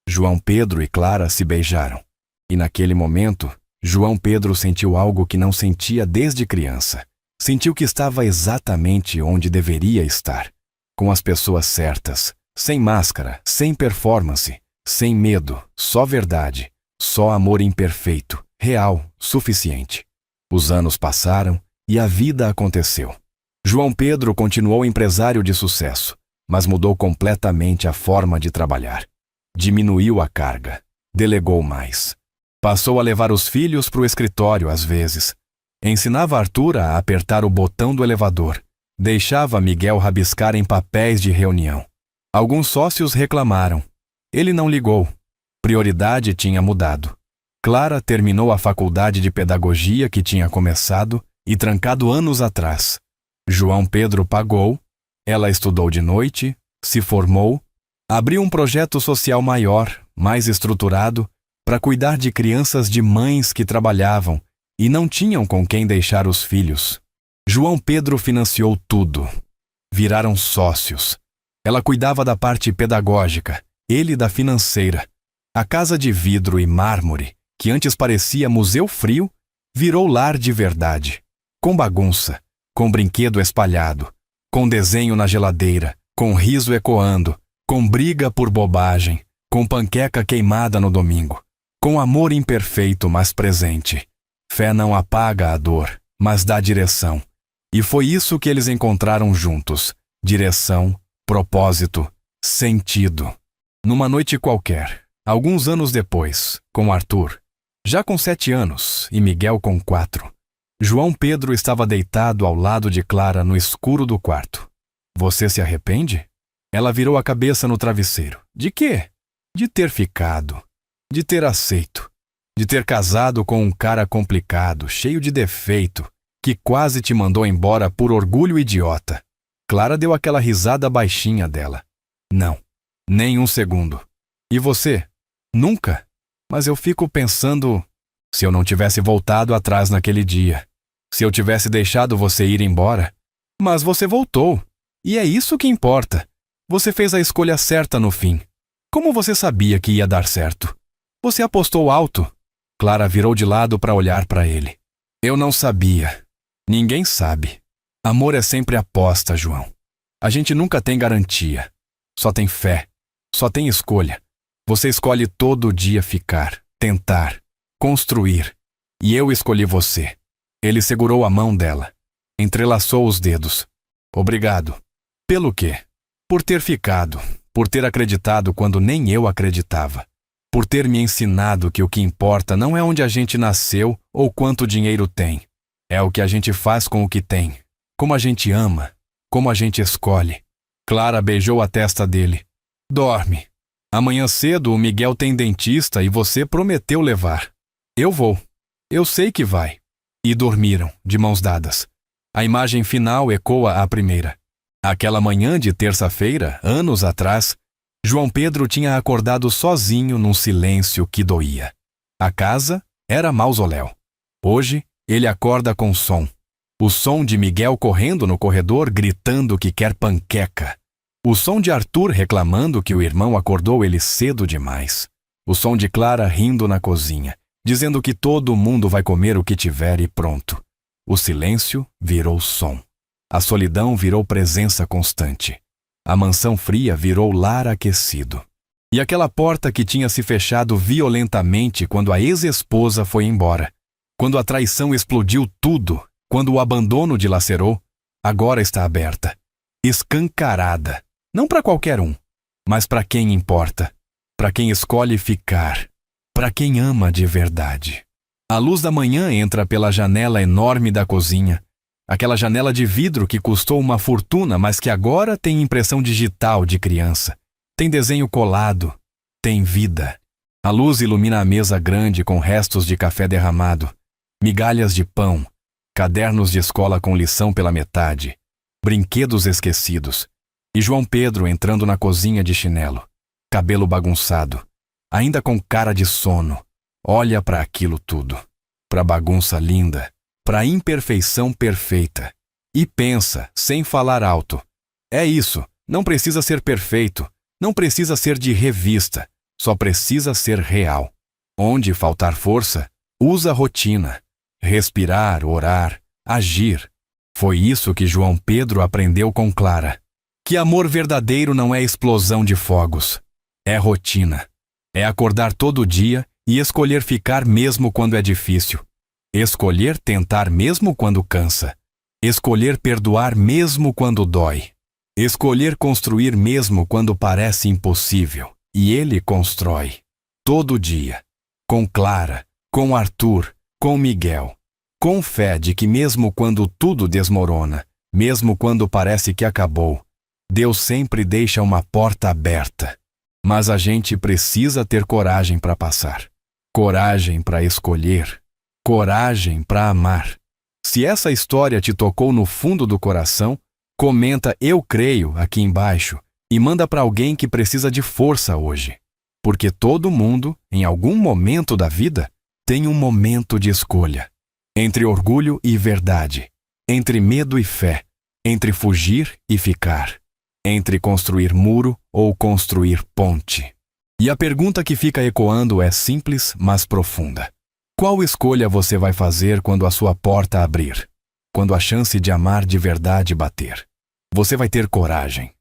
João Pedro e Clara se beijaram. E naquele momento, João Pedro sentiu algo que não sentia desde criança. Sentiu que estava exatamente onde deveria estar. Com as pessoas certas, sem máscara, sem performance, sem medo, só verdade, só amor imperfeito, real, suficiente. Os anos passaram e a vida aconteceu. João Pedro continuou empresário de sucesso, mas mudou completamente a forma de trabalhar. Diminuiu a carga, delegou mais. Passou a levar os filhos para o escritório às vezes. Ensinava Arthur a apertar o botão do elevador. Deixava Miguel rabiscar em papéis de reunião. Alguns sócios reclamaram. Ele não ligou. Prioridade tinha mudado. Clara terminou a faculdade de pedagogia que tinha começado e trancado anos atrás. João Pedro pagou, ela estudou de noite, se formou, abriu um projeto social maior, mais estruturado, para cuidar de crianças de mães que trabalhavam e não tinham com quem deixar os filhos. João Pedro financiou tudo. Viraram sócios. Ela cuidava da parte pedagógica, ele da financeira. A casa de vidro e mármore, que antes parecia museu frio, virou lar de verdade, com bagunça, com brinquedo espalhado, com desenho na geladeira, com riso ecoando, com briga por bobagem, com panqueca queimada no domingo, com amor imperfeito, mas presente. Fé não apaga a dor, mas dá direção. E foi isso que eles encontraram juntos: direção, propósito, sentido. Numa noite qualquer, alguns anos depois, com Arthur, já com 7 anos, e Miguel com 4, João Pedro estava deitado ao lado de Clara no escuro do quarto. Você se arrepende? Ela virou a cabeça no travesseiro. De quê? De ter ficado, de ter aceito, de ter casado com um cara complicado, cheio de defeito, que quase te mandou embora por orgulho idiota. Clara deu aquela risada baixinha dela. Não, nem um segundo. E você? Nunca? Mas eu fico pensando, se eu não tivesse voltado atrás naquele dia, se eu tivesse deixado você ir embora. Mas você voltou, e é isso que importa. Você fez a escolha certa no fim. Como você sabia que ia dar certo? Você apostou alto. Clara virou de lado para olhar para ele. Eu não sabia. Ninguém sabe. Amor é sempre aposta, João. A gente nunca tem garantia. Só tem fé. Só tem escolha. Você escolhe todo dia ficar, tentar, construir. E eu escolhi você. Ele segurou a mão dela. Entrelaçou os dedos. Obrigado. Pelo quê? Por ter ficado, por ter acreditado quando nem eu acreditava, por ter me ensinado que o que importa não é onde a gente nasceu ou quanto dinheiro tem. É o que a gente faz com o que tem, como a gente ama, como a gente escolhe. Clara beijou a testa dele. Dorme. Amanhã cedo o Miguel tem dentista e você prometeu levar. Eu vou. Eu sei que vai. E dormiram, de mãos dadas. A imagem final ecoa a primeira. Aquela manhã de terça-feira, anos atrás, João Pedro tinha acordado sozinho num silêncio que doía. A casa era mausoléu. Hoje, ele acorda com som. O som de Miguel correndo no corredor gritando que quer panqueca. O som de Arthur reclamando que o irmão acordou ele cedo demais. O som de Clara rindo na cozinha, dizendo que todo mundo vai comer o que tiver e pronto. O silêncio virou som. A solidão virou presença constante. A mansão fria virou lar aquecido. E aquela porta que tinha se fechado violentamente quando a ex-esposa foi embora, quando a traição explodiu tudo, quando o abandono dilacerou, agora está aberta, escancarada, não para qualquer um, mas para quem importa, para quem escolhe ficar, para quem ama de verdade. A luz da manhã entra pela janela enorme da cozinha, aquela janela de vidro que custou uma fortuna, mas que agora tem impressão digital de criança. Tem desenho colado, tem vida. A luz ilumina a mesa grande com restos de café derramado, migalhas de pão, cadernos de escola com lição pela metade, brinquedos esquecidos, e João Pedro entrando na cozinha de chinelo, cabelo bagunçado, ainda com cara de sono, olha para aquilo tudo, para a bagunça linda, para a imperfeição perfeita, e pensa, sem falar alto. É isso, não precisa ser perfeito, não precisa ser de revista, só precisa ser real. Onde faltar força, usa rotina. Respirar, orar, agir. Foi isso que João Pedro aprendeu com Clara. Que amor verdadeiro não é explosão de fogos. É rotina. É acordar todo dia e escolher ficar mesmo quando é difícil. Escolher tentar mesmo quando cansa. Escolher perdoar mesmo quando dói. Escolher construir mesmo quando parece impossível. E ele constrói. Todo dia. Com Clara, com Arthur, com Miguel. Com fé de que mesmo quando tudo desmorona, mesmo quando parece que acabou, Deus sempre deixa uma porta aberta. Mas a gente precisa ter coragem para passar. Coragem para escolher. Coragem para amar. Se essa história te tocou no fundo do coração, comenta "Eu creio" aqui embaixo e manda para alguém que precisa de força hoje. Porque todo mundo, em algum momento da vida, tem um momento de escolha. Entre orgulho e verdade. Entre medo e fé. Entre fugir e ficar. Entre construir muro ou construir ponte. E a pergunta que fica ecoando é simples, mas profunda. Qual escolha você vai fazer quando a sua porta abrir? Quando a chance de amar de verdade bater? Você vai ter coragem.